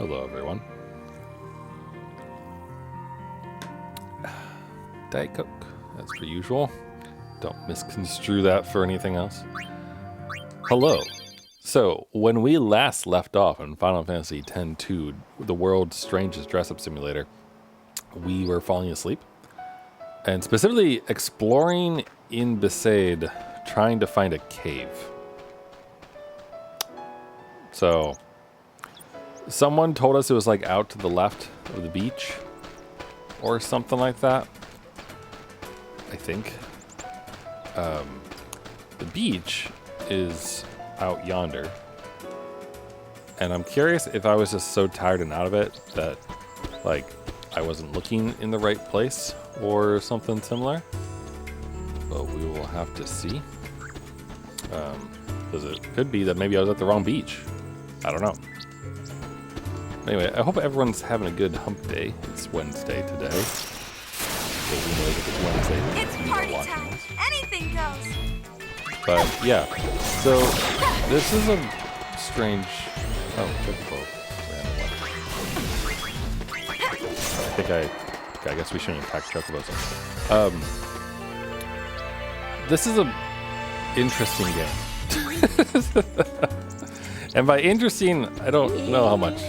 Hello, everyone. Diet Coke, as per usual. Don't misconstrue that for anything else. Hello. So, when we last left off in Final Fantasy X-2, the world's strangest dress-up simulator, we were falling asleep. And specifically exploring in Besaid, trying to find a cave. So, someone told us it was like out to the left of the beach or something like that. I think. The beach is out yonder. And I'm curious if I was just so tired and out of it that, like, I wasn't looking in the right place or something similar. But we will have to see. Because it could be that maybe I was at the wrong beach. I don't know. Anyway, I hope everyone's having a good hump day. It's Wednesday today. So we know that it's Wednesday. It's party time. Anything goes. But yeah, so this is a strange. Oh, chocobo. I guess we shouldn't attack chocobos. This is a interesting game. And by interesting, I don't know how much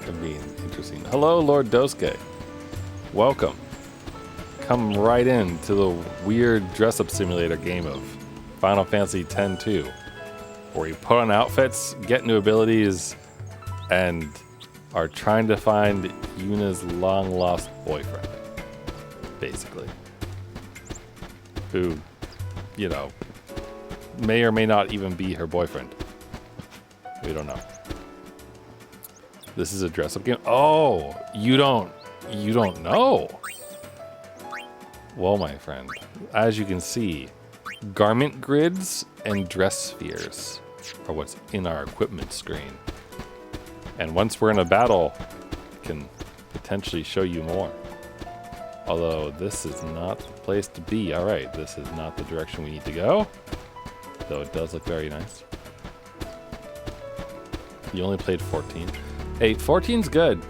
of being interesting. Hello, Lord Dosuke. Welcome. Come right into the weird dress-up simulator game of Final Fantasy X-2, where you put on outfits, get new abilities, and are trying to find Yuna's long-lost boyfriend, basically. Who, you know, may or may not even be her boyfriend. We don't know. This is a dress-up game. Oh, you don't know. Well, my friend, as you can see, garment grids and dress spheres are what's in our equipment screen. And once we're in a battle, I can potentially show you more. Although this is not the place to be. All right, this is not the direction we need to go. Though it does look very nice. You only played 14. Hey, 14's good.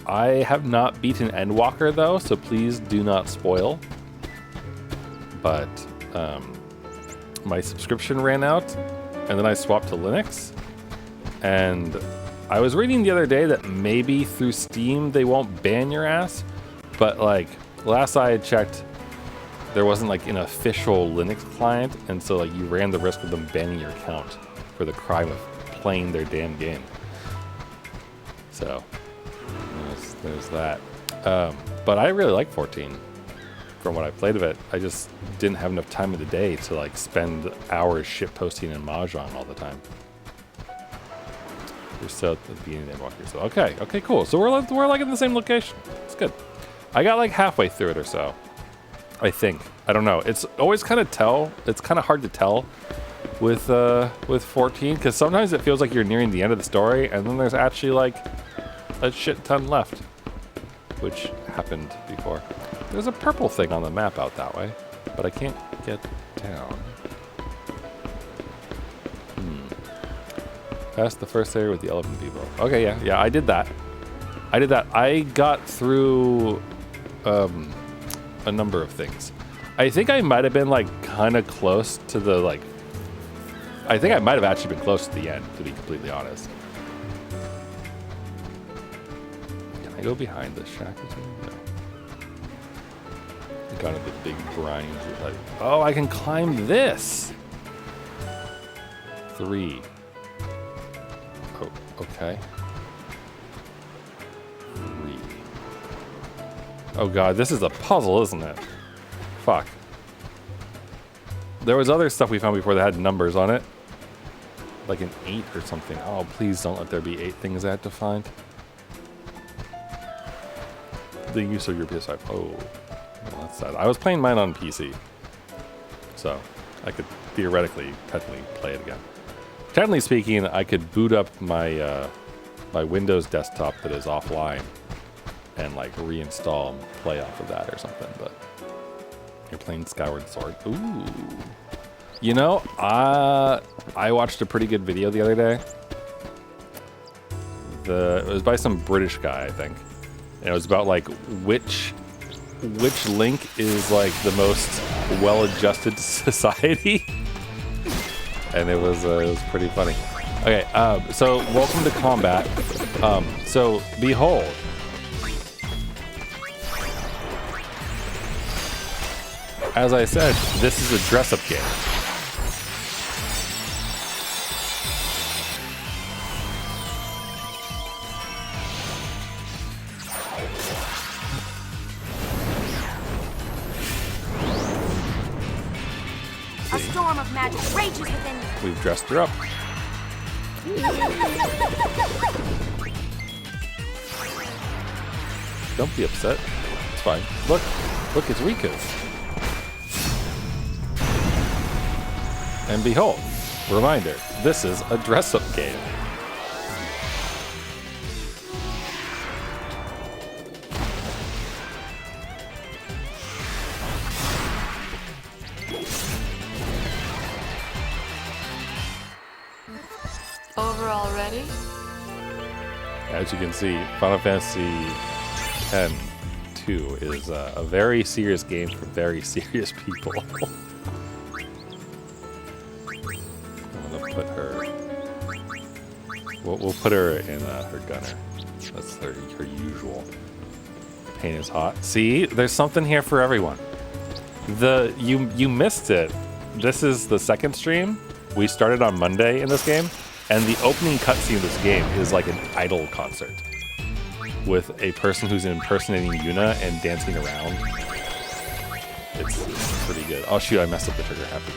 I have not beaten Endwalker though, so please do not spoil. But my subscription ran out, and then I swapped to Linux. And I was reading the other day that maybe through Steam they won't ban your ass, but like last I had checked, there wasn't like an official Linux client, and so like you ran the risk of them banning your account for the crime of playing their damn game. So there's that. But I really like 14 from what I played of it. I just didn't have enough time of the day to like spend hours shit posting in Mahjong all the time. You're still at the beginning of Walker. So okay, cool. So we're like in the same location. It's good. I got like halfway through it or so. I think. I don't know. It's always kind of hard to tell with 14, because sometimes it feels like you're nearing the end of the story, and then there's actually like a shit ton left, which happened before. There's a purple thing on the map out that way, but I can't get down. Past the first area with the elephant people. Okay, yeah, I did that. I got through a number of things. I think I might have been like kind of close to the like. I think I might have actually been close to the end, to be completely honest. Can I go behind this shack or something? No. Kind of the big grinds. Like, oh, I can climb this. 3. Oh, okay. 3. Oh god, this is a puzzle, isn't it? Fuck. There was other stuff we found before that had numbers on it. Like an 8 or something. Oh, please don't let there be 8 things I had to find. The use of your PS5. Oh, well, that's sad. I was playing mine on PC. So, I could theoretically, technically play it again. Technically speaking, I could boot up my my Windows desktop that is offline and like reinstall and play off of that or something, but you're playing Skyward Sword. Ooh. You know, I watched a pretty good video the other day It was by some British guy, I think. And it was about like which link is like the most well-adjusted to society. And it was pretty funny. Okay, so welcome to combat. So behold. As I said, this is a dress-up game. A storm of magic rages within you. We've dressed her up. Don't be upset. It's fine. Look, it's Rika's. And behold, reminder, this is a dress-up game. Over already? As you can see, Final Fantasy X-2 is a very serious game for very serious people. Put her. We'll put her in her gunner. That's her usual. Pain is hot. See, there's something here for everyone. You missed it. This is the second stream. We started on Monday in this game, and the opening cutscene of this game is like an idol concert with a person who's impersonating Yuna and dancing around. It's pretty good. Oh shoot, I messed up the trigger happy.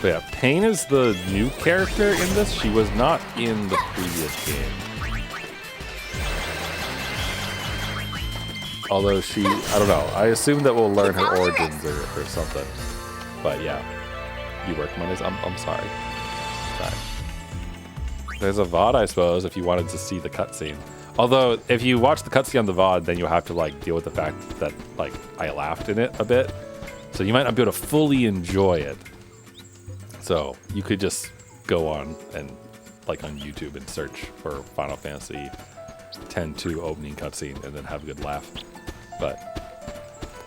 But yeah, Pain is the new character in this. She was not in the previous game. Although she, I don't know. I assume that we'll learn her origins or something. But yeah, you work Mondays. I'm sorry. There's a VOD, I suppose, if you wanted to see the cutscene. Although, if you watch the cutscene on the VOD, then you'll have to like deal with the fact that like I laughed in it a bit, so you might not be able to fully enjoy it. So you could just go on and like on YouTube and search for Final Fantasy X-2 opening cutscene and then have a good laugh. But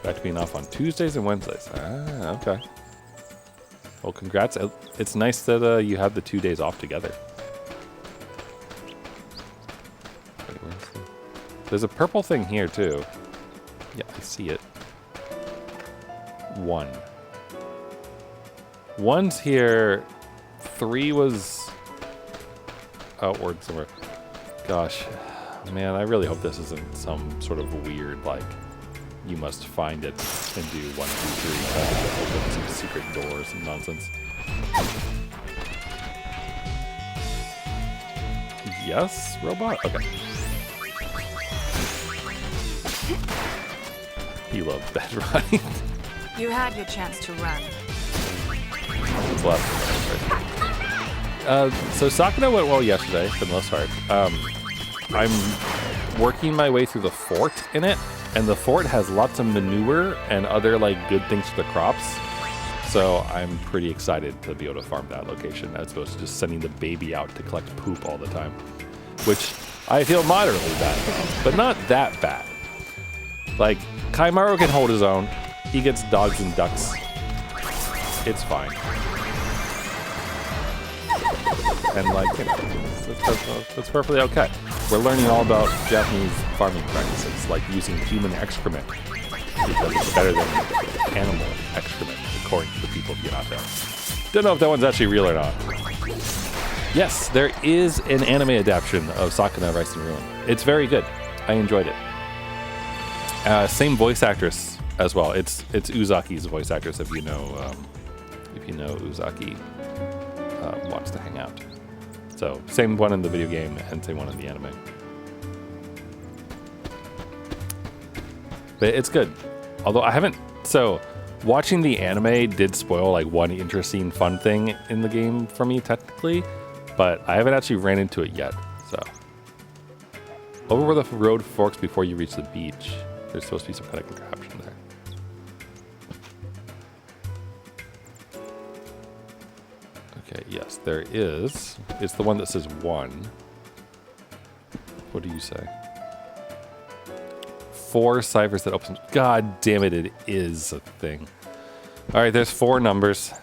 back to being off on Tuesdays and Wednesdays. Ah, okay. Well, congrats. It's nice that you have the 2 days off together. There's a purple thing here too. Yeah, I see it. 1. 1's here. 3 was outward somewhere. Gosh, man, I really hope this isn't some sort of weird, like, you must find it and do 1, 2, 3, open some secret door or some nonsense. Yes, robot? Okay. You love bed riding. You had your chance to run. What's left? So Sakuna went well yesterday, for the most part. I'm working my way through the fort in it, and the fort has lots of manure and other like good things for the crops. So I'm pretty excited to be able to farm that location as opposed to just sending the baby out to collect poop all the time, which I feel moderately bad, but not that bad. Like, Kaimaru can hold his own. He gets dogs and ducks. It's fine. And like, you know, that's perfectly okay. We're learning all about Japanese farming practices, like using human excrement, because it's better than animal excrement, according to the people of Yamato. Don't know if that one's actually real or not. Yes, there is an anime adaptation of Sakuna Rice and Ruin. It's very good. I enjoyed it. Same voice actress as well. It's Uzaki's voice actress. If you know Uzaki, wants to hang out. So same one in the video game and same one in the anime. But it's good. Although I haven't. So watching the anime did spoil like one interesting, fun thing in the game for me technically, but I haven't actually ran into it yet. So over where the road forks before you reach the beach. There's supposed to be some kind of contraption there. Okay, yes, there is. It's the one that says 1. What do you say? 4 ciphers that opens. God damn it, it is a thing. All right, there's 4 numbers.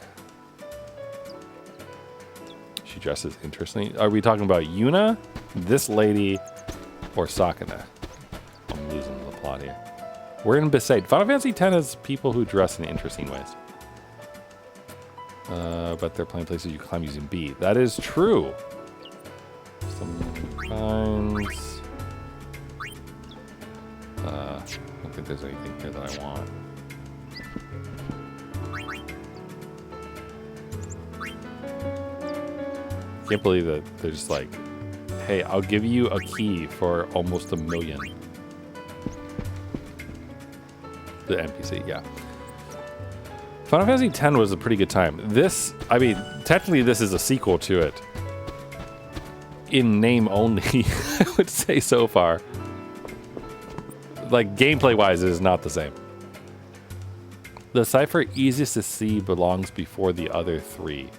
She dresses interestingly. Are we talking about Yuna, this lady, or Sakana? I'm losing the plot here. We're in Besaid. Final Fantasy X has people who dress in interesting ways. But they're playing places you climb using B. That is true. Sometimes. I don't think there's anything here that I want. Can't believe that they're just like, hey, I'll give you a key for almost $1 million. The NPC, yeah. Final Fantasy X was a pretty good time. This, I mean, technically this is a sequel to it. In name only, I would say so far. Like, gameplay-wise, it is not the same. The cipher easiest to see belongs before the other 3.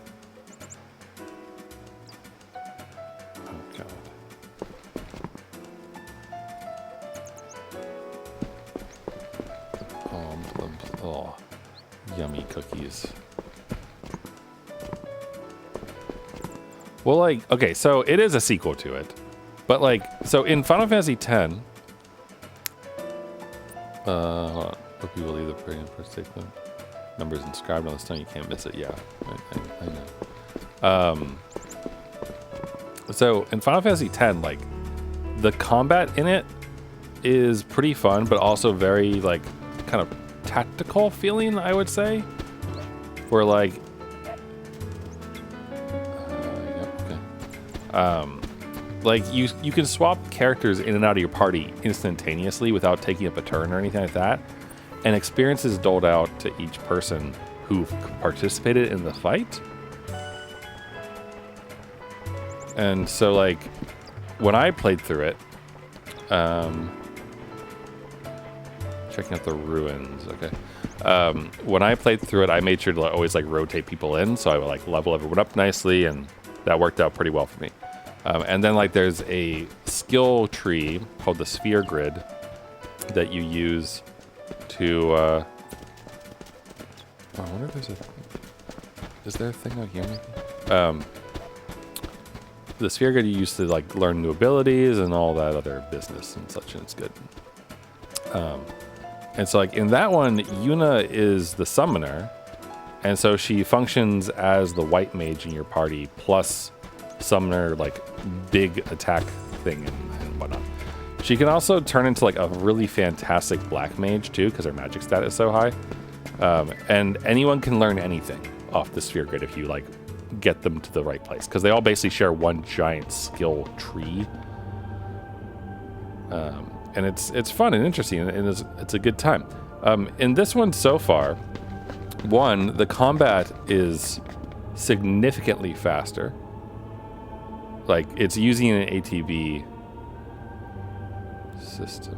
Oh, God. Oh, yummy cookies. Well, like, okay, so it is a sequel to it. But, like, so in Final Fantasy X... hold on. Hope you will leave the parade and first take them. Numbers inscribed on the stone, you can't miss it. Yeah, I know. So in Final Fantasy X, like, the combat in it is pretty fun, but also very, like, kind of tactical feeling, I would say. Where, like, like you can swap characters in and out of your party instantaneously without taking up a turn or anything like that, and experiences doled out to each person who participated in the fight. And so, like, when I played through it, checking out the ruins, okay. When I played through it, I made sure to always, like, rotate people in, so I would, like, level everyone up nicely, and that worked out pretty well for me. And then, like, there's a skill tree called the sphere grid that you use to, I wonder if there's is there a thing out here maybe? The sphere grid you use to, like, learn new abilities and all that other business and such, and it's good. And so, like, in that one, Yuna is the summoner, and so she functions as the white mage in your party, plus summoner, like, big attack thing and whatnot. She can also turn into, like, a really fantastic black mage too, because her magic stat is so high. And anyone can learn anything off the sphere grid if you, like, get them to the right place, because they all basically share one giant skill tree. And it's fun and interesting, and it's a good time. In this one so far, the combat is significantly faster. Like, it's using an ATB system.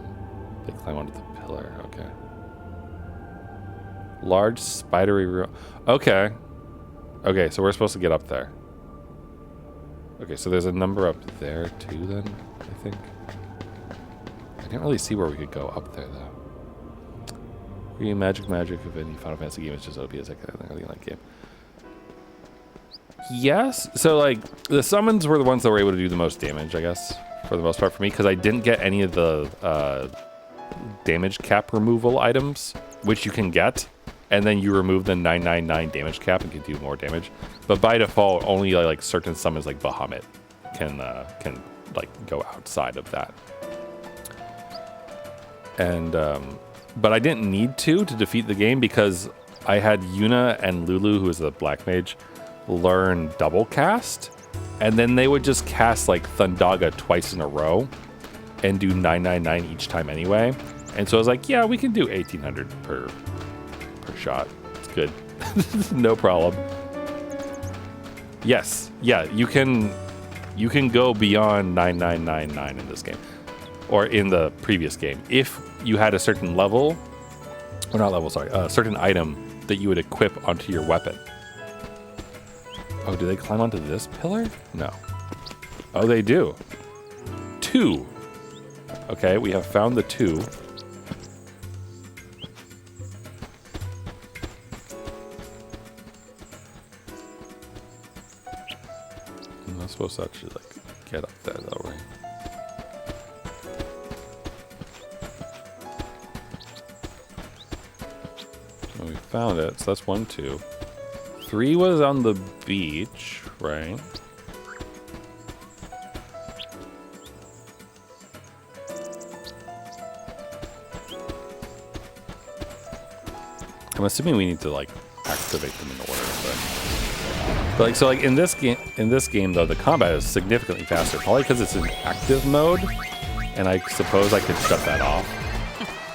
They climb onto the pillar. Okay. Large spidery room. Okay. Okay, so we're supposed to get up there. Okay, so there's a number up there too then, I think. I didn't really see where we could go up there though. Green magic of any Final Fantasy game is just OP as I can like game. Yes, so, like, the summons were the ones that were able to do the most damage, I guess, for the most part for me, because I didn't get any of the damage cap removal items, which you can get, and then you remove the 999 damage cap and can do more damage. But by default, only, like, certain summons like Bahamut can like, go outside of that. And but I didn't need to defeat the game, because I had Yuna and Lulu, who is the black mage, learn double cast, and then they would just cast, like, Thundaga twice in a row and do 999 each time anyway. And so I was like, yeah, we can do 1800 per shot. It's good. No problem. Yes, yeah, you can go beyond 9999 in this game, or in the previous game, if you had a certain level, or not level, sorry, a certain item that you would equip onto your weapon. Oh, do they climb onto this pillar? No. Oh, they do. 2. Okay, we have found the 2. I'm not supposed to actually, like, get up there, though, right? Well, we found it, so that's 1, 2. 3 was on the beach, right? I'm assuming we need to like activate them in order, but like so like in this game though, the combat is significantly faster, probably because it's in active mode, and I suppose I could shut that off,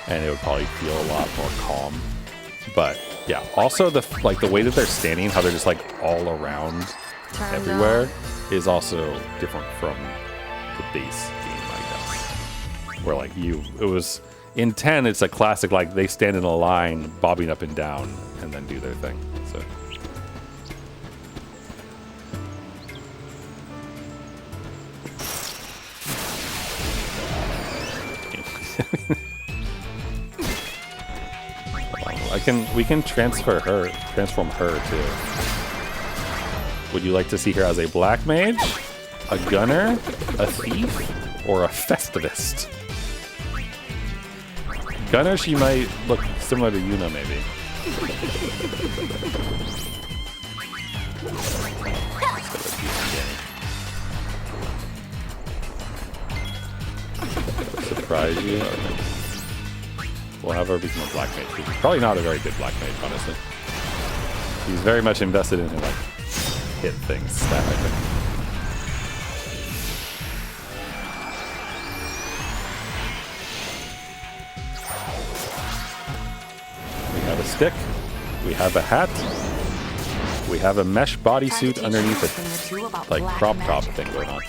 and it would probably feel a lot more calm. But yeah, also the way that they're standing, how they're just like all around everywhere, is also different from the base game, I guess. Where like it was in 10, it's a classic like they stand in a line, bobbing up and down, and then do their thing. So. We can transform her too. Would you like to see her as a black mage, a gunner, a thief, or a festivist? Gunner, she might look similar to Yuna, maybe. Surprise you? Okay. We'll have her become a black mage. She's probably not a very good black mage, honestly. He's very much invested in her, like, hit things stat, I think. We have a stick. We have a hat. We have a mesh bodysuit underneath it, like crop top thing going on.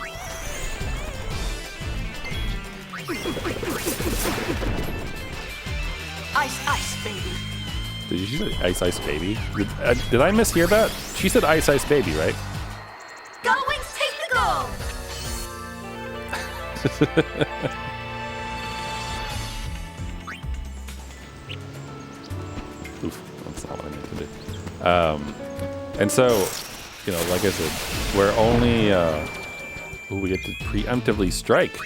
Ice, ice, baby. Did you say ice, ice, baby? Did I mishear that? She said ice, ice, baby, right? Go Wings, take the goal! Oof, that's not what I meant to do. And so, you know, like I said, we're only, we get to preemptively strike.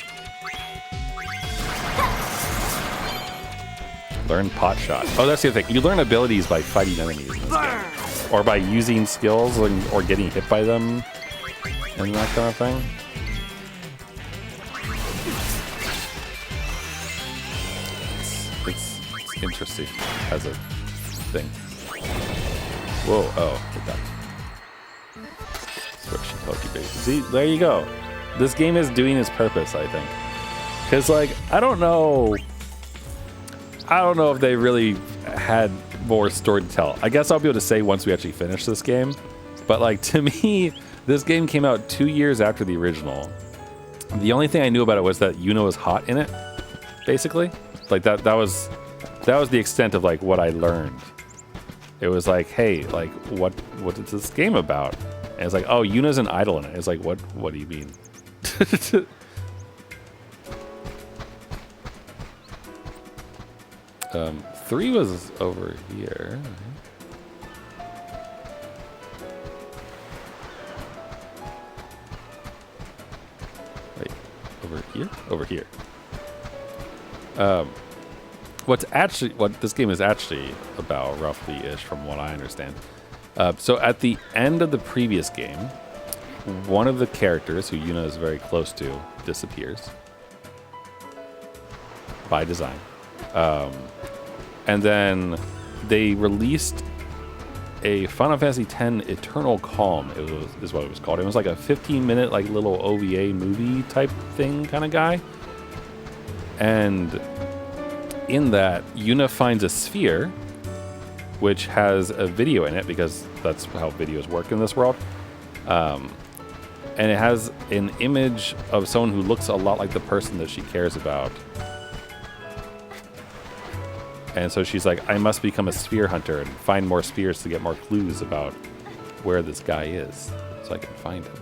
Learn pot shot. Oh, that's the other thing. You learn abilities by fighting enemies in this game. Or by using skills or getting hit by them and that kind of thing. It's interesting as a thing. Whoa, oh, hit that. That's what she told you, baby. See, there you go. This game is doing its purpose, I think. Because, like, I don't know if they really had more story to tell. I guess I'll be able to say once we actually finish this game. But like to me, this game came out 2 years after the original. The only thing I knew about it was that Yuna was hot in it, basically. Like that was the extent of like what I learned. It was like, hey, like what is this game about? And it's like, oh, Yuna's an idol in it. It's like, what do you mean? 3 was over here. Wait, over here? Over here. What this game is actually about, roughly-ish, from what I understand. So at the end of the previous game, one of the characters, who Yuna is very close to, disappears. By design. And then they released a Final Fantasy X Eternal Calm, is what it was called. It was like a 15-minute like little OVA movie type thing kind of guy. And in that, Yuna finds a sphere, which has a video in it, because that's how videos work in this world. And it has an image of someone who looks a lot like the person that she cares about. And so she's like, I must become a sphere hunter and find more spheres to get more clues about where this guy is. so I can find him.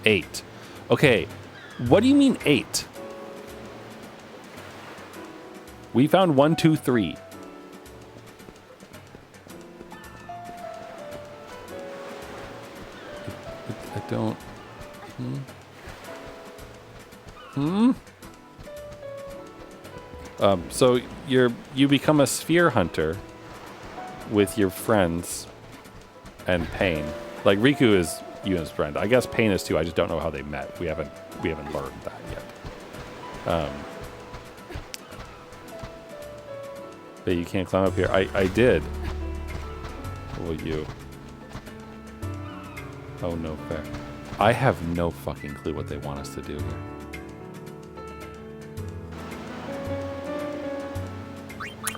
8. Okay, what do you mean 8? We found 1, 2, 3. I don't... So you become a sphere hunter with your friends and Pain. Like Riku is Yuna's friend. I guess Pain is too. I just don't know how they met. We haven't learned that yet. But you can't climb up here. I did. Well, you. Oh no, fair. I have no fucking clue what they want us to do here.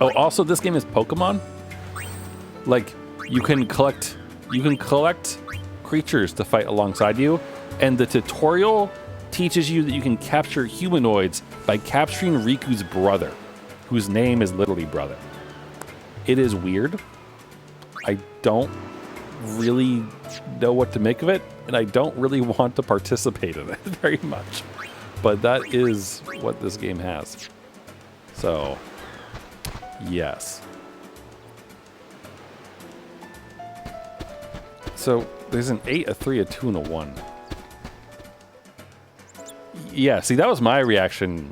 Oh, also this game is Pokemon. Like you can collect creatures to fight alongside you, and the tutorial teaches you that you can capture humanoids by capturing Riku's brother, whose name is literally brother. It is weird. I don't really know what to make of it, and I don't really want to participate in it very much. But that is what this game has. So, yes. So, there's an 8, a 3, a 2, and a 1. Yeah, see, that was my reaction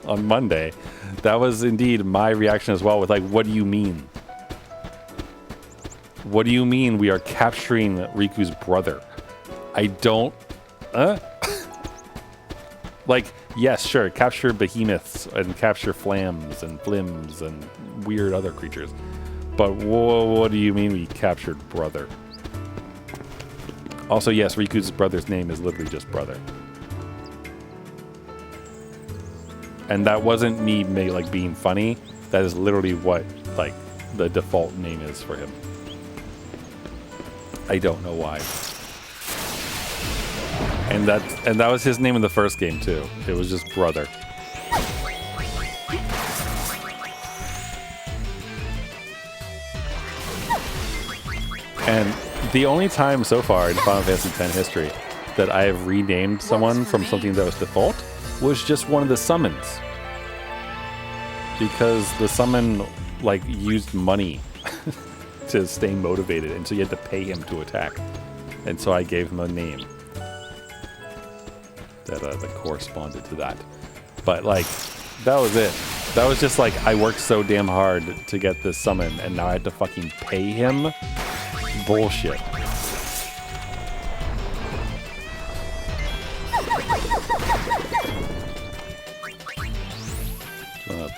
on Monday. That was indeed my reaction as well with like, what do you mean? What do you mean we are capturing Riku's brother? I don't... Like, yes, sure, capture behemoths and capture flams and flims and weird other creatures. But what do you mean we captured brother? Also, yes, Riku's brother's name is literally just brother. And that wasn't me like being funny. That is literally what like the default name is for him. I don't know why. And that was his name in the first game too. It was just brother. And the only time so far in Final Fantasy X history that I have renamed someone from something that was default was just one of the summons. Because the summon like used money to stay motivated, and so you had to pay him to attack. And so I gave him a name that corresponded to that. But like, that was it. That was just like, I worked so damn hard to get this summon, and now I had to fucking pay him? Bullshit.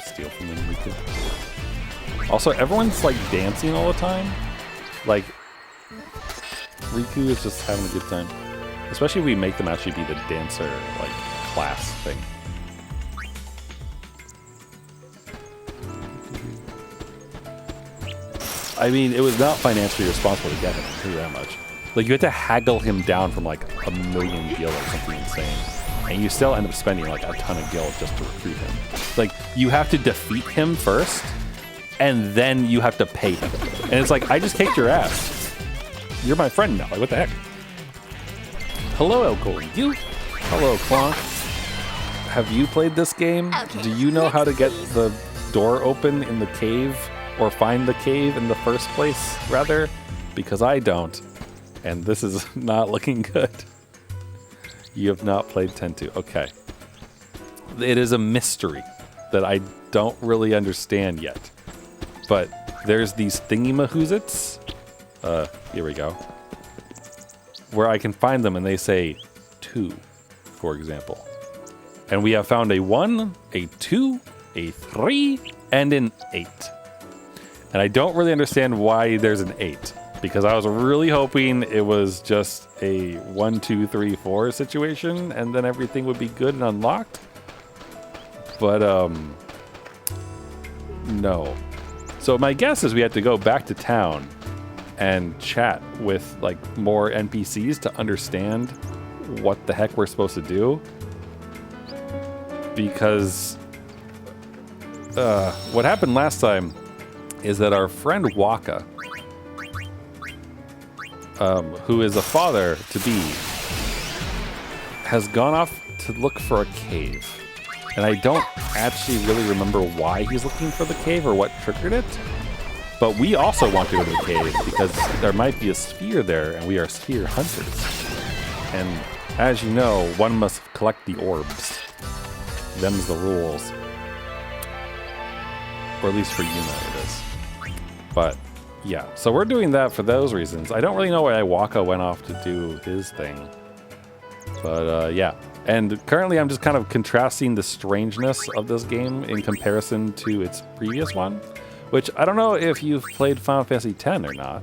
Steal from them, Riku. Also, everyone's like dancing all the time. Like, Riku is just having a good time. Especially if we make them actually be the dancer, like, class thing. I mean, it was not financially responsible to get him, I'll tell you that much. Like, you had to haggle him down from like 1,000,000 gil or something insane. And you still end up spending like a ton of gil just to recruit him. Like, you have to defeat him first, and then you have to pay him. And it's like, I just kicked your ass. You're my friend now. Like, what the heck? Hello, Elko. You? Hello, Clonk. Have you played this game? Okay, Do you know how to get let's the door open in the cave? Or find the cave in the first place, rather? Because I don't. And this is not looking good. You have not played 10-2. Okay. It is a mystery that I don't really understand yet. But there's these thingy-mahoozits. Here we go. Where I can find them and they say 2, for example. And we have found a 1, a 2, a 3, and an 8. And I don't really understand why there's an 8. Because I was really hoping it was just a 1, 2, 3, 4 situation, and then everything would be good and unlocked. But, no. So my guess is we have to go back to town and chat with, like, more NPCs to understand what the heck we're supposed to do. Because, what happened last time is that our friend Wakka who is a father-to-be, has gone off to look for a cave. And I don't actually really remember why he's looking for the cave or what triggered it. But we also want to go to the cave because there might be a sphere there, and we are sphere hunters. And as you know, one must collect the orbs. Them's the rules. Or at least for Yuna it is. But yeah, so we're doing that for those reasons. I don't really know why Wakka went off to do his thing. But yeah. And currently I'm just kind of contrasting the strangeness of this game in comparison to its previous one. Which I don't know if you've played Final Fantasy X or not.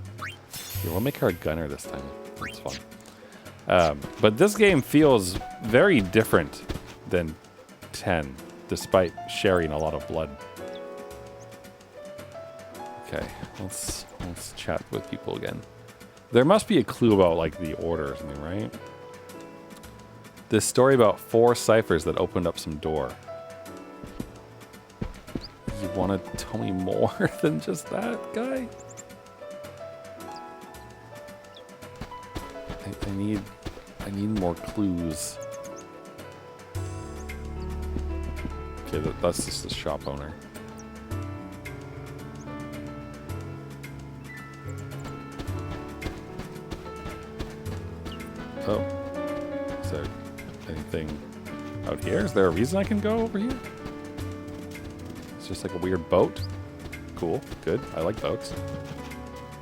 Here, we'll make her a gunner this time. That's fun. But this game feels very different than 10, despite sharing a lot of blood. Okay, let's chat with people again. There must be a clue about like the order or something, right? This story about 4 ciphers that opened up some door. You want to tell me more than just that, guy? I need more clues. Okay, that's just the shop owner. Oh, is there anything out here? Is there a reason I can go over here? It's just like a weird boat. Cool, good. I like boats.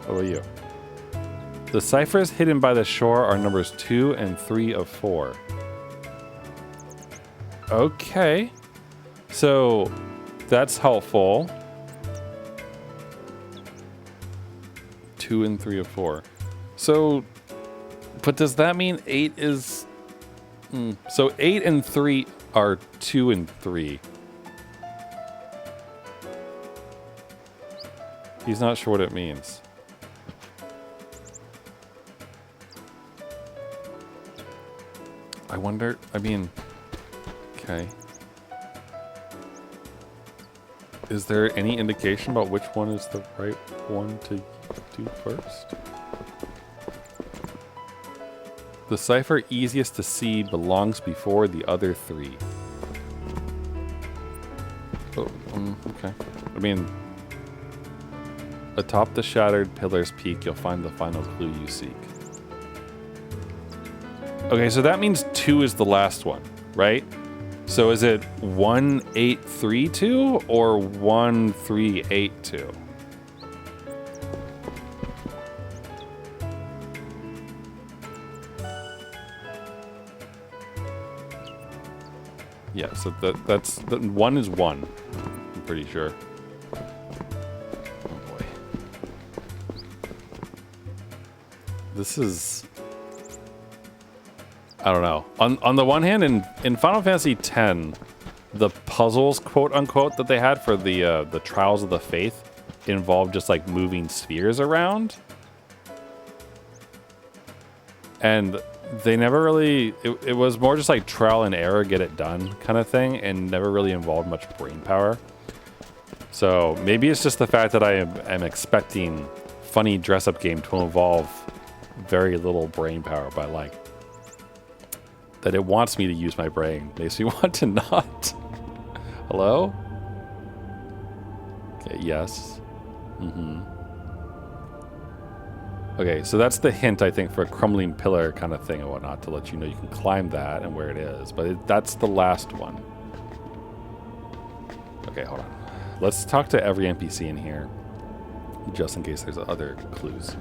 What about you? The ciphers hidden by the shore are numbers 2 and 3 of 4. Okay. So, that's helpful. 2 and 3 of 4. So, but does that mean 8 is... So 8 and 3 are 2 and 3. He's not sure what it means. I wonder, I mean, okay. Is there any indication about which one is the right one to do first? The cipher easiest to see belongs before the other 3. Oh, okay. I mean, atop the shattered pillar's peak, you'll find the final clue you seek. Okay, so that means 2 is the last one, right? So is it 1832 or 1382? Yeah, so that's the 1 is 1. I'm pretty sure. Oh boy. This is, I don't know. On the one hand, in Final Fantasy X, the puzzles, quote unquote, that they had for the Trials of the Faith involved just like moving spheres around. And they never really, it was more just like trial and error, get it done kind of thing, and never really involved much brain power. So maybe it's just the fact that I am expecting funny dress-up game to involve very little brain power, but like that it wants me to use my brain. Makes me want to not. Hello? Okay, yes. Okay, so that's the hint, I think, for a crumbling pillar kind of thing and whatnot, to let you know you can climb that and where it is. But that's the last one. Okay, hold on. Let's talk to every NPC in here, just in case there's other clues.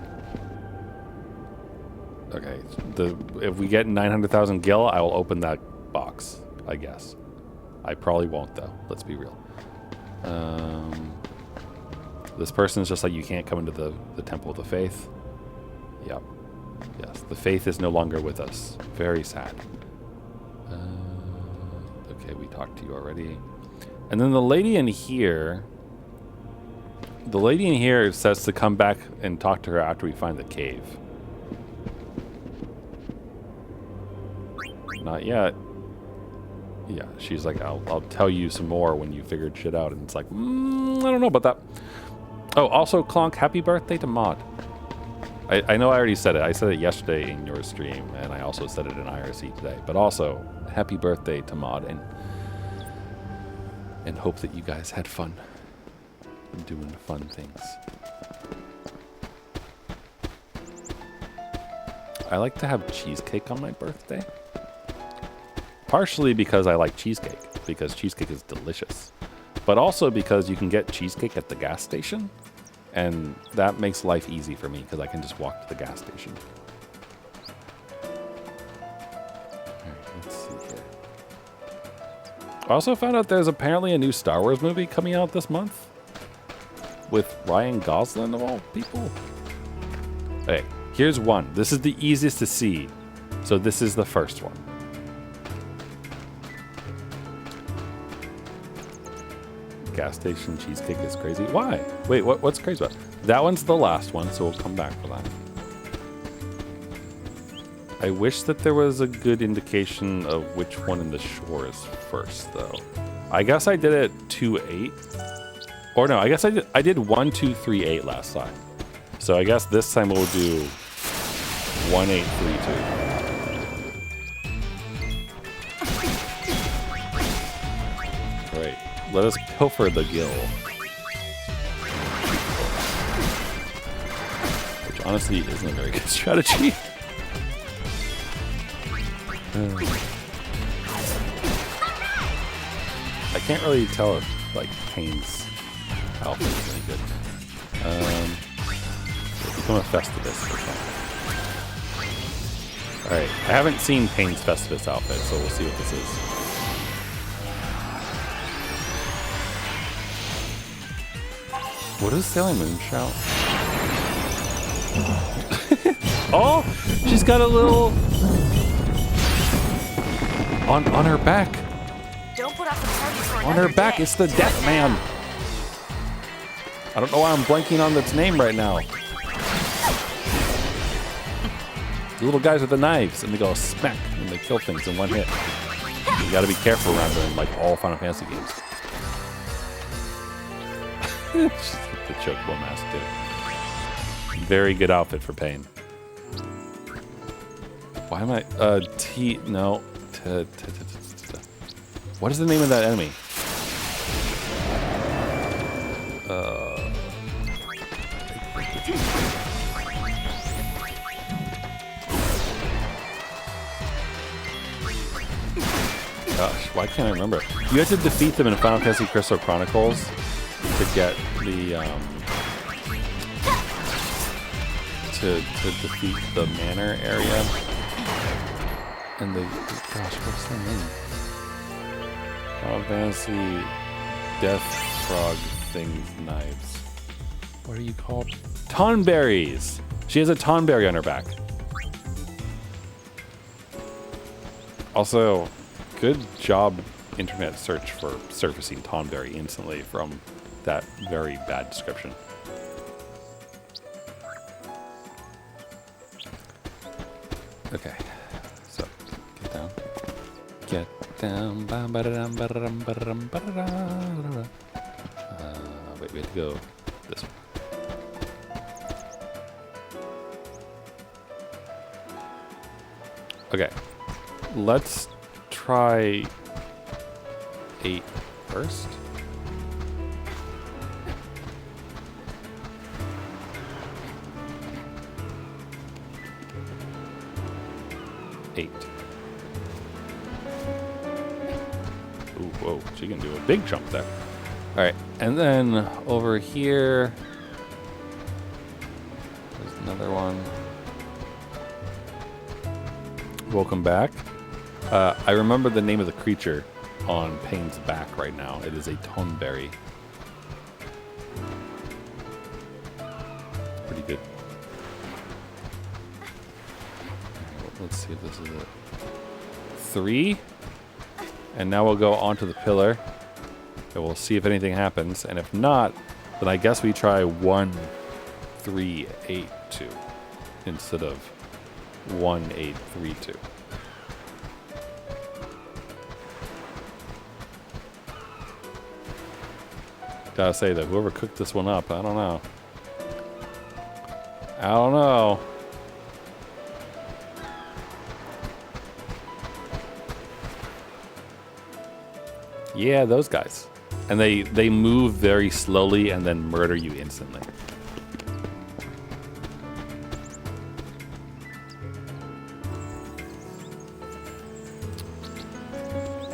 Okay, if we get 900,000 gil, I will open that box, I guess. I probably won't, though. Let's be real. This person is just like, you can't come into the Temple of the Faith. Yep. Yes, the faith is no longer with us. Very sad. Okay, we talked to you already. And then the lady in here... The lady in here says to come back and talk to her after we find the cave. Not yet. Yeah, she's like, I'll tell you some more when you figured shit out. And it's like, I don't know about that. Oh, also, Clonk, happy birthday to Maud. I know I already said it. I said it yesterday in your stream, and I also said it in IRC today. But also, happy birthday to Mod, and hope that you guys had fun doing fun things. I like to have cheesecake on my birthday. Partially because I like cheesecake, because cheesecake is delicious. But also because you can get cheesecake at the gas station. And that makes life easy for me because I can just walk to the gas station. Alright, let's see here. I also found out there's apparently a new Star Wars movie coming out this month. With Ryan Gosling of all people. Okay, here's one. This is the easiest to see. So this is the first one. Gas station cheesecake is crazy. Why? Wait, what's crazy about it? That one's the last one, so we'll come back for that. I wish that there was a good indication of which one in the shore is first, though. I guess I did it 2-8. Or no, I guess I did 1, 2, 3, 8 last time. So I guess this time we'll do 1, 8, 3, 2. Let us pilfer the gill. Which honestly isn't a very good strategy. I can't really tell if, like, Payne's outfit is any good. Become a Festivus or something. Alright, I haven't seen Payne's Festivus outfit, so we'll see what this is. What does Sailor Moon shout? Oh, she's got a little on her back. Don't put off the party for On her another back, day. it's the Death Man. I don't know why I'm blanking on its name right now. The little guys with the knives, and they go smack, and they kill things in one hit. You gotta be careful around her in like all Final Fantasy games. The chocobo mask too. Very good outfit for Pain. Why am I no. What is the name of that enemy? Gosh, why can't I remember? You had to defeat them in Final Fantasy Crystal Chronicles to get the to defeat the manor area. And the gosh, what's their name? Final Fantasy Death Frog things knives. What are you called? Tonberries! She has a tonberry on her back. Also, good job internet search for surfacing Tonberry instantly from that very bad description. Okay, so get down. Get down. Wait, we have to go this way. Okay, let's try 8 first. Ooh, whoa, she can do a big jump there. All right, and then over here, there's another one. Welcome back. I remember the name of the creature on Payne's back right now. It is a tonberry. Pretty good. Let's see if this is it. 3. And now we'll go onto the pillar. And we'll see if anything happens. And if not, then I guess we try 1, 3, 8, 2. Instead of 1, 8, 3, 2. Gotta say that whoever cooked this one up, I don't know. I don't know. Yeah, those guys. And they move very slowly and then murder you instantly.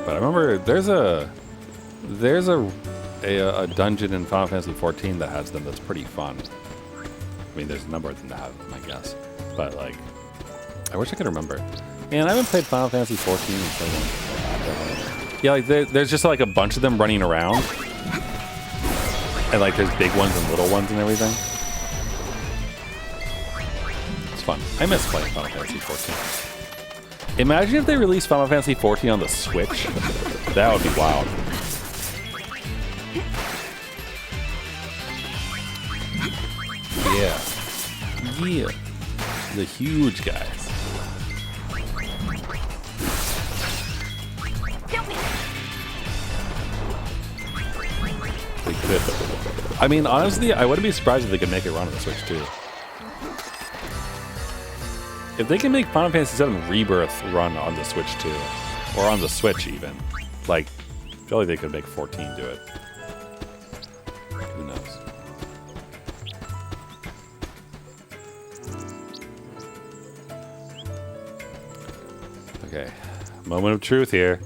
But I remember there's a dungeon in Final Fantasy XIV that has them that's pretty fun. I mean, there's a number of them that have them, I guess. But like, I wish I could remember. Man, I haven't played Final Fantasy XIV in so long. Yeah, like there's just like a bunch of them running around, and like there's big ones and little ones and everything. It's fun. I miss playing Final Fantasy XIV. Imagine if they released Final Fantasy XIV on the Switch. That would be wild. Yeah. Yeah. The huge guys. They could. I mean, honestly, I wouldn't be surprised if they could make it run on the Switch too. If they can make Final Fantasy VII Rebirth run on the Switch too, or on the Switch even, like, I feel like they could make 14 do it. Who knows? Okay, moment of truth here.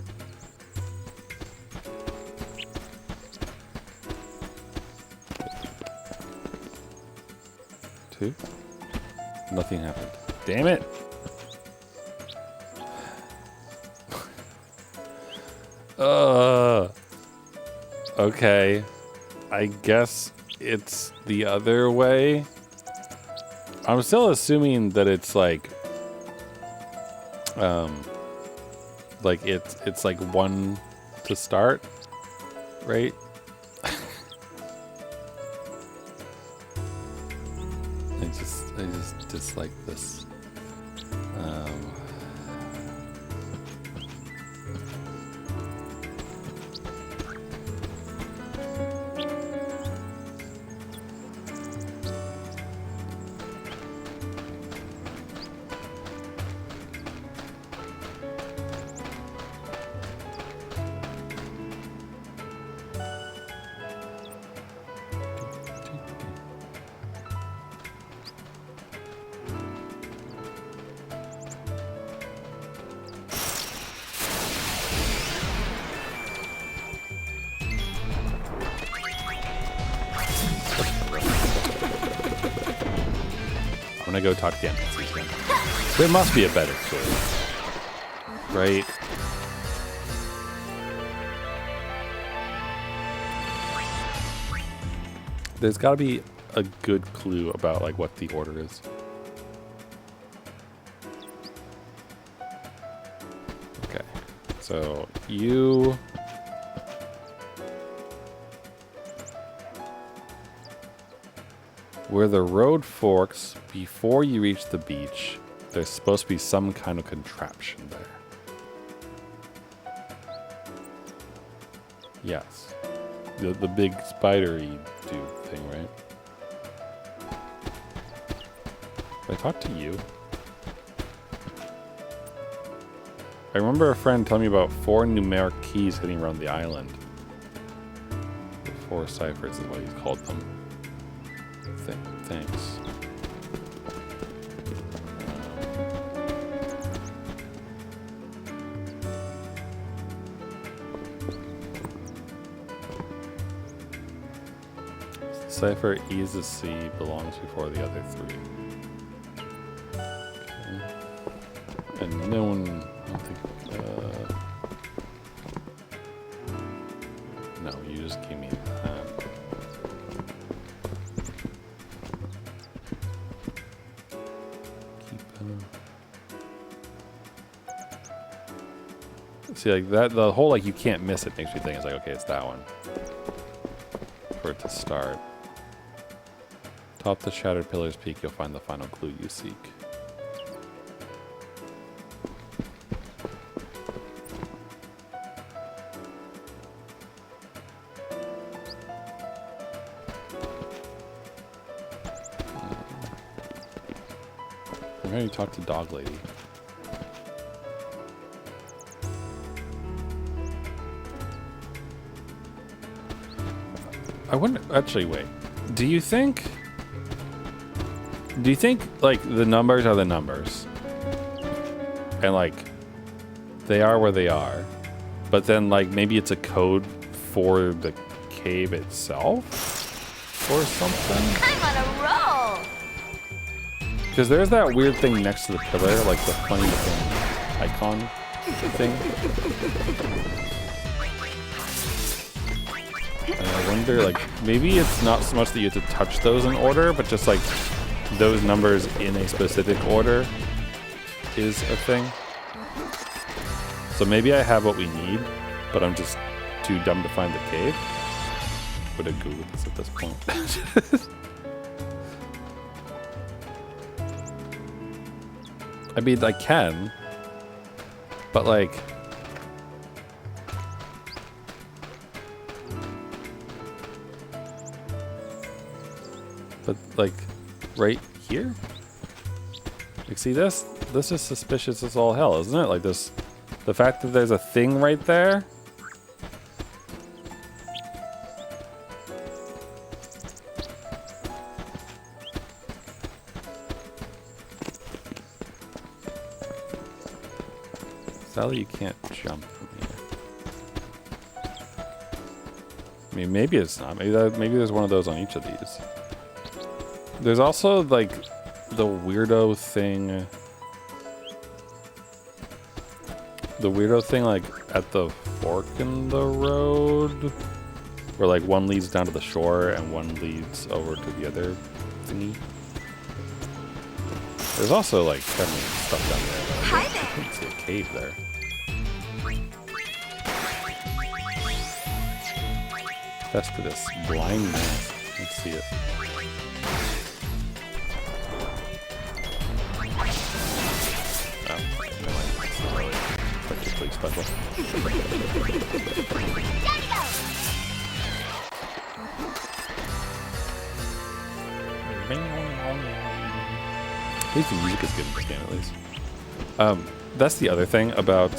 Two. Nothing happened. Damn it. Okay. I guess it's the other way. I'm still assuming that it's like it's like one to start, right? I just dislike this. I'm gonna go talk to the NPCs again. There must be a better choice, right? There's got to be a good clue about like what the order is. Okay, so you. Where the road forks, before you reach the beach, there's supposed to be some kind of contraption there. Yes. The big spidery dude thing, right? Did I talk to you? I remember a friend telling me about 4 numeric keys hidden around the island. The 4 ciphers is what he's called them. Thanks. Cypher E is a C, belongs before the other 3. Okay. And no one, I don't think, no, you just gave me that. See, like that, the whole like you can't miss it makes me think it's like, okay, it's that one. For it to start. Top the Shattered Pillar's peak, you'll find the final clue you seek. Maybe talk to Dog Lady. I wonder. Actually, wait. Do you think like the numbers are the numbers, and like they are where they are, but then like maybe it's a code for the cave itself or something? I'm on a roll. Because there's that weird thing next to the pillar, like the funny thing, icon thing. And I wonder, like, maybe it's not so much that you have to touch those in order, but just like those numbers in a specific order is a thing. So maybe I have what we need, but I'm just too dumb to find the cave. Would have Googled this at this point. I mean, I can, but like, right here? Like, see this? This is suspicious as all hell, isn't it? Like this, the fact that there's a thing right there. Sally, you can't jump from here. I mean, maybe it's not. Maybe there's one of those on each of these. There's also like the weirdo thing. The weirdo thing, like at the fork in the road, where like one leads down to the shore and one leads over to the other thingy. There's also like kind of stuff down there. Hi there. I couldn't see a cave there. That's for this blind man. Let's see it. Oh, no, it's not really particularly special. At least the music is good in this game, at least. That's the other thing about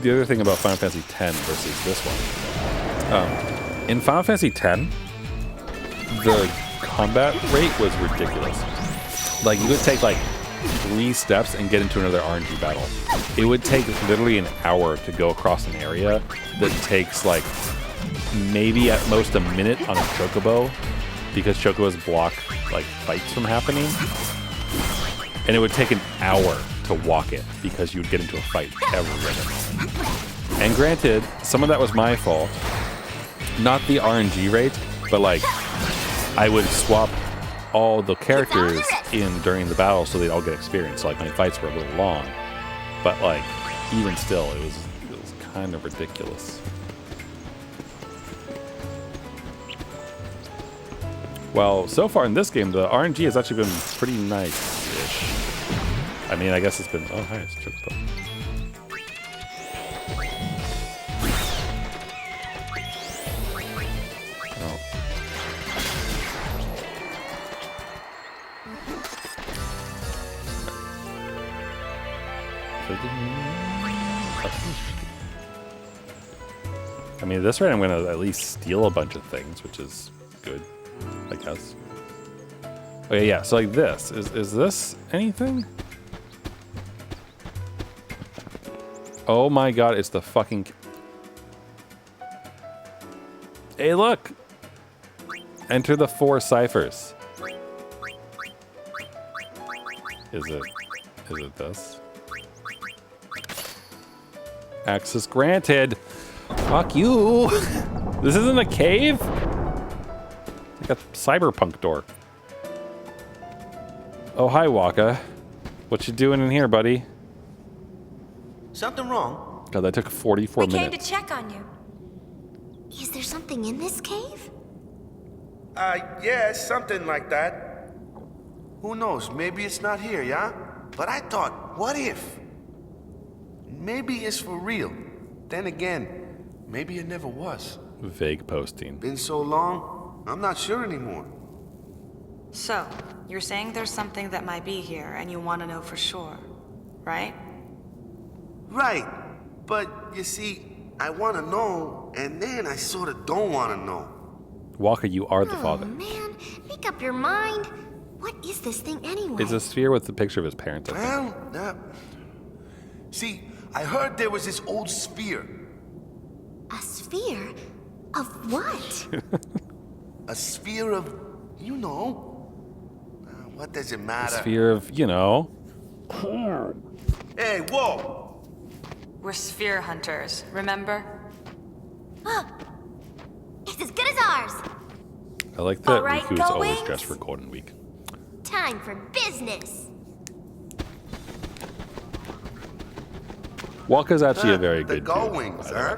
the other thing about Final Fantasy X versus this one. In Final Fantasy X, the combat rate was ridiculous. Like, you could take like 3 steps and get into another RNG battle. It would take literally an hour to go across an area that takes like maybe at most a minute on a chocobo, because chocobos block like fights from happening. And it would take an hour to walk it because you would get into a fight every minute. And granted, some of that was my fault. Not the RNG rate, but like I would swap all the characters in during the battle so they'd all get experience. So like my fights were a little long, but like even still, it was kind of ridiculous. Well, so far in this game, the RNG has actually been pretty nice-ish. I mean, I guess it's been... Oh, hi, it's Chocobo. I mean, at this rate, I'm going to at least steal a bunch of things, which is good, I guess. Okay, yeah, so like this. Is this anything? Oh my god, it's the fucking... Hey, look! Enter the 4 ciphers. Is it this? Access granted. Fuck you! This isn't a cave? It's like a cyberpunk door. Oh, hi, Wakka. What you doing in here, buddy? Something wrong? God, that took 44 We minutes. came to check on you. Is there something in this cave? Yeah, something like that. Who knows? Maybe it's not here, yeah? But I thought, what if? Maybe it's for real. Then again, maybe it never was. Vague posting. Been so long, I'm not sure anymore. So, you're saying there's something that might be here, and you want to know for sure, right? Right. But, you see, I want to know, and then I sort of don't want to know. Wakka, you are the Oh, father. man. Make up your mind. What is this thing anyway? It's a sphere with the picture of his parents, I think. Well, see, I heard there was this old sphere. A sphere? Of what? A sphere of, you know. What does it matter? Sphere of, you know. Hey, whoa! We're sphere hunters, remember? It's as good as ours. I like that All right, Riku is always Goings. dressed for Golden Week. Time for business. Wakka's actually a very the good Goings, dude. huh?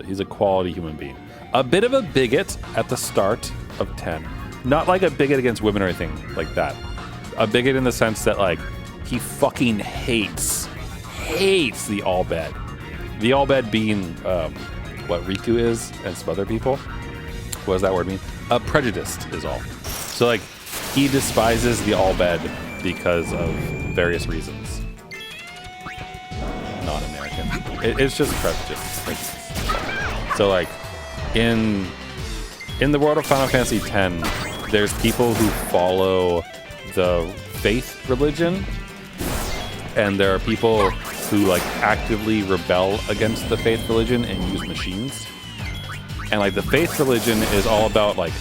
He's a quality human being. A bit of a bigot at the start of 10. Not like a bigot against women or anything like that. A bigot in the sense that, like, he fucking hates the All-Bed. The All-Bed being what Riku is and some other people. What does that word mean? Prejudiced is all. So, like, he despises the All-Bed because of various reasons. Not American. It's just prejudice. So, like, in the world of Final Fantasy X, there's people who follow the faith religion, and there are people who, like, actively rebel against the faith religion and use machines. And, like, the faith religion is all about, like,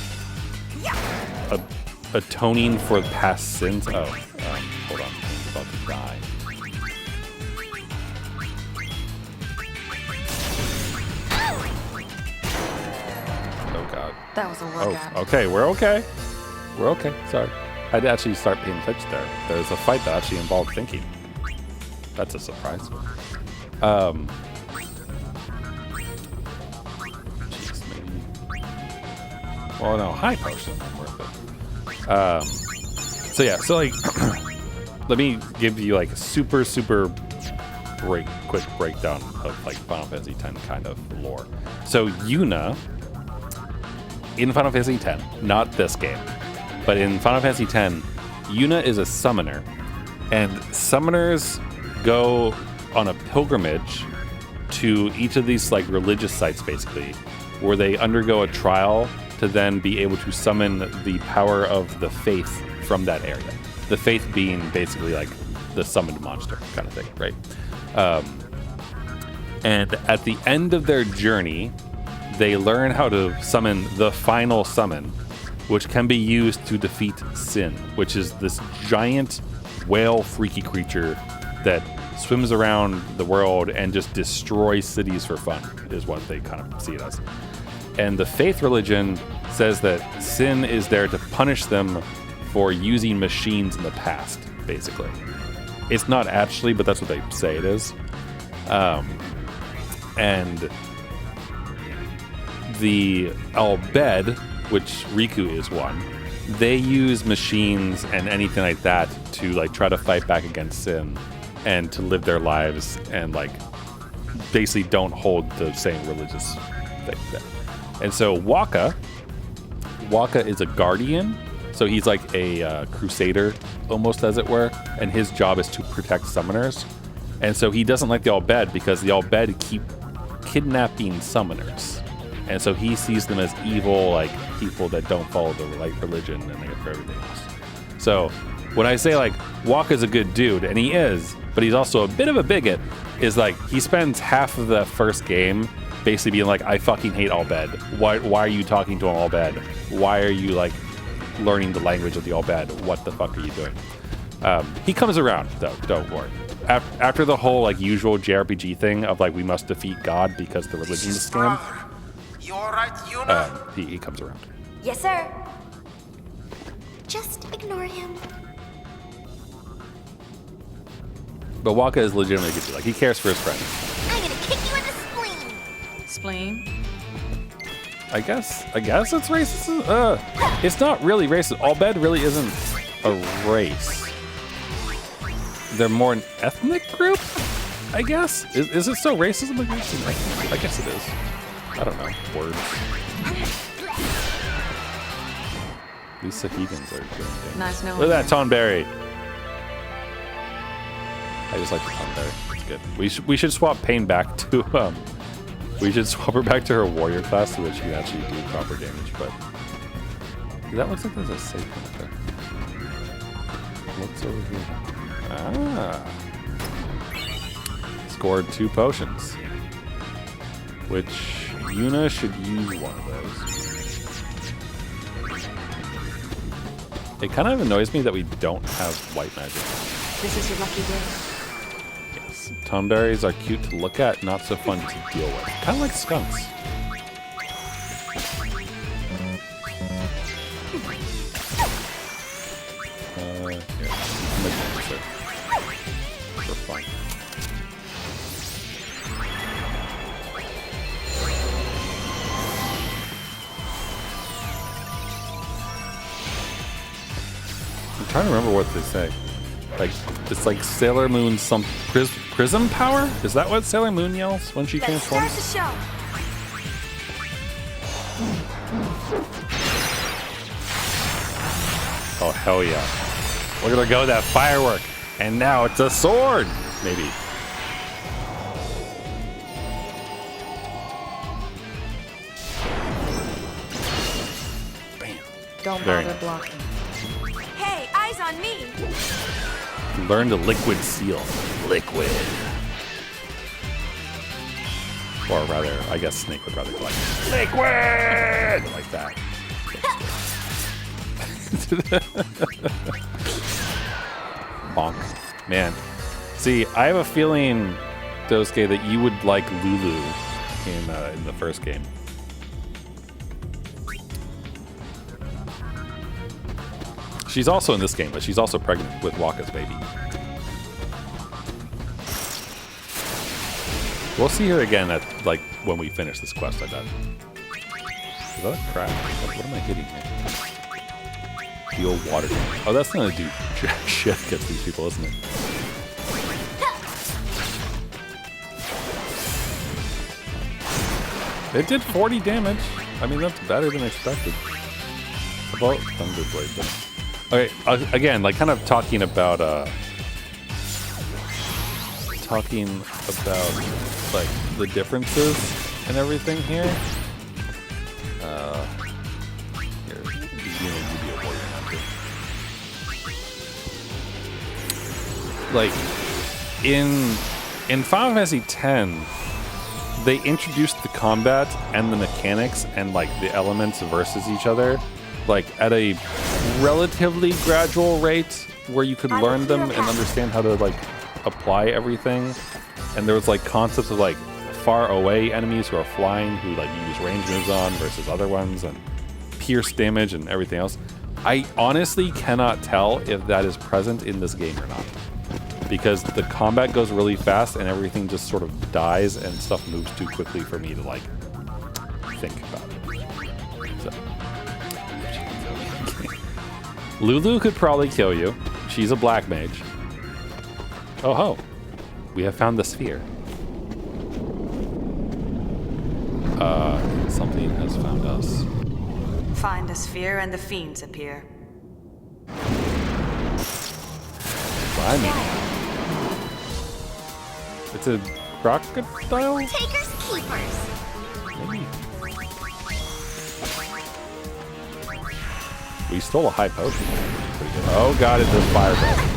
atoning for past sins. Oh, hold on. I'm about to die. Oh, God. That was a workout. Oh, okay, we're okay. We're okay. Sorry. I had to actually start paying attention there. There was a fight that actually involved thinking. That's a surprise. Jeez, maybe. Well, no, high potion not worth it. So yeah, so like, let me give you like a super quick breakdown of like Final Fantasy X kind of lore. So Yuna in Final Fantasy X, not this game, but in Final Fantasy X, Yuna is a summoner, and summoners go on a pilgrimage to each of these like religious sites basically, where they undergo a trial to then be able to summon the power of the faith from that area. The faith being basically like the summoned monster kind of thing, right? And at the end of their journey, they learn how to summon the final summon, which can be used to defeat Sin, which is this giant whale freaky creature that swims around the world and just destroys cities for fun, is what they kind of see it as. And the faith religion says that Sin is there to punish them for using machines in the past, basically. It's not actually, but that's what they say it is. And the Al-Bed, which Riku is one, they use machines and anything like that to like try to fight back against Sin and to live their lives and like basically don't hold the same religious thing there. And so Wakka is a guardian, so he's like a crusader almost, as it were, and his job is to protect summoners. And so he doesn't like the Al-Bed because the Al-Bed keep kidnapping summoners. And so he sees them as evil, like people that don't follow the right religion and they get for everything else. So when I say like Wakka's a good dude, and he is, but he's also a bit of a bigot, is like he spends half of the first game basically being like, I fucking hate Al-Bed. Why are you talking to an Al-Bed? Why are you like learning the language of the Al-Bed? What the fuck are you doing? He comes around though, don't worry. After the whole like usual JRPG thing of like we must defeat God because the religion is a scam. You alright, Yuna? He comes around. Yes, sir. Just ignore him. But Wakka is legitimately good. Like he cares for his friends. I'm gonna kick you in the spleen. Spleen? I guess it's racist. It's not really racist. Al-Bed really isn't a race. They're more an ethnic group, I guess. Is it still racism against them? I guess it is. I don't know. Words. These Sahegans are doing things. Nice knowing Look at that you. Tonberry. I just like the Tonberry. It's good. We should swap Pain back to we should swap her back to her warrior class so that she can actually do proper damage. But that looks like there's a safe point there. What's over here? Ah. Scored 2 potions. Which Yuna should use one of those. It kind of annoys me that we don't have white magic. This is your lucky day. Yes. Tonberries are cute to look at, not so fun to deal with. Kind of like skunks. Yeah. For fun. I'm trying to remember what they say. Like, it's like Sailor Moon some prism power? Is that what Sailor Moon yells when she Let's start transforms? the show. Oh, hell yeah. Look at her go, that firework. And now it's a sword, maybe. Bam. Don't Very bother nice. blocking. Hey, eyes on me. Learn to liquid seal. Liquid. Or rather, I guess Snake would rather go like, liquid! Like that. Bonk. Man. See, I have a feeling, Dosuke, that you would like Lulu in the first game. She's also in this game, but she's also pregnant with Wakka's baby. We'll see her again at, like, when we finish this quest, I bet. Is that a crab? What am I hitting here? Deal water damage. Oh, that's gonna do jack shit against these people, isn't it? It did 40 damage. I mean, that's better than expected. About Thunderblade, then. Okay, again, like, kind of talking about, like, the differences and everything here. Here, you be a warrior now, too. Like, in Final Fantasy X, they introduced the combat and the mechanics and, like, the elements versus each other, like, at a relatively gradual rate where you could learn them and understand how to, like, apply everything. And there was, like, concepts of, like, far away enemies who are flying, who, like, you use range moves on versus other ones, and pierce damage and everything else. I honestly cannot tell if that is present in this game or not, because the combat goes really fast and everything just sort of dies and stuff moves too quickly for me to, like, think about it. So. Lulu could probably kill you. She's a black mage. Oh ho. We have found the sphere. Something has found us. Find a sphere and the fiends appear. I mean, it's a crocodile? Takers, keepers. Maybe. We stole a high potion. Pretty good. Oh god, it does fire damage.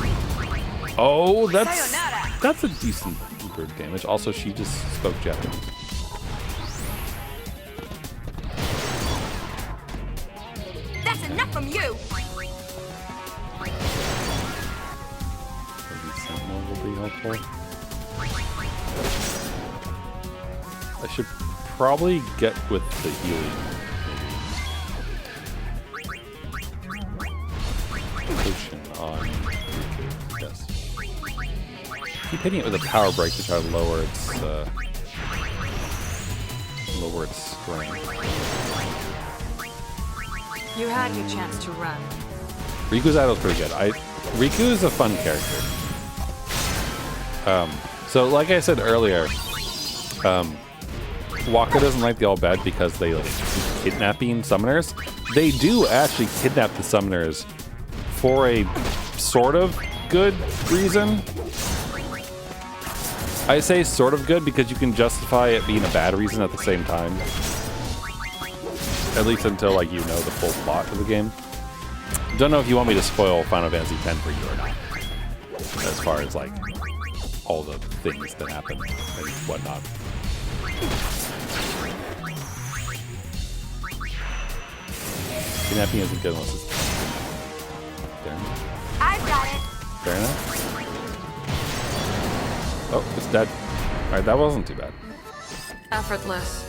Oh, that's a decent bird damage. Also, she just spoke Japanese. That's enough from you. Maybe Sentinel will be helpful. I should probably get with the healing. Potion on Riku. Yes. Keep hitting it with a power break to try to lower its strength. You had your chance to run. Riku's idol's pretty good. Riku is a fun character. So like I said earlier, Wakka doesn't like the all bad because they like keep kidnapping summoners. they do actually kidnap the summoners for a sort of good reason. I say sort of good because you can justify it being a bad reason at the same time. At least until, like, you know the full plot of the game. Don't know if you want me to spoil Final Fantasy X for you or not. As far as, like, all the things that happen and whatnot. Kidnapping isn't good unless it's... There. I've got it. Fair enough. Oh, it's dead. Alright, that wasn't too bad. Effortless.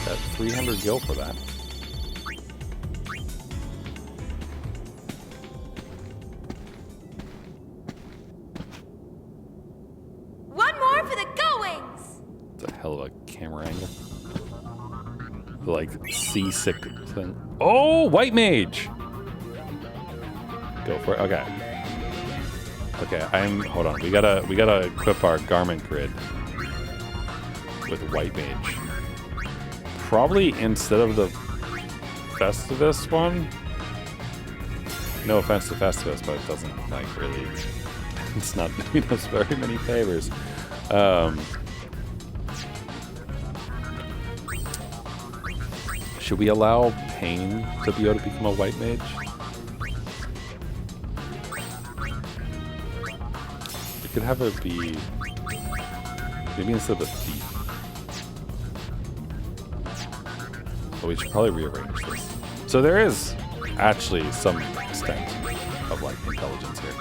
Got 300 gil for that. One more for the goings. It's a hell of a camera angle. The, like, seasick thing. Oh, white mage! Go for it. Okay. Okay, hold on. We gotta equip our garment grid with white mage. Probably instead of the Festivus one. No offense to Festivus, but it doesn't, like, really... It's not doing us very many favors. Should we allow Pain to be able to become a white mage? We could have it be... Maybe instead of a thief. But we should probably rearrange this. So there is actually some extent of, like, intelligence here.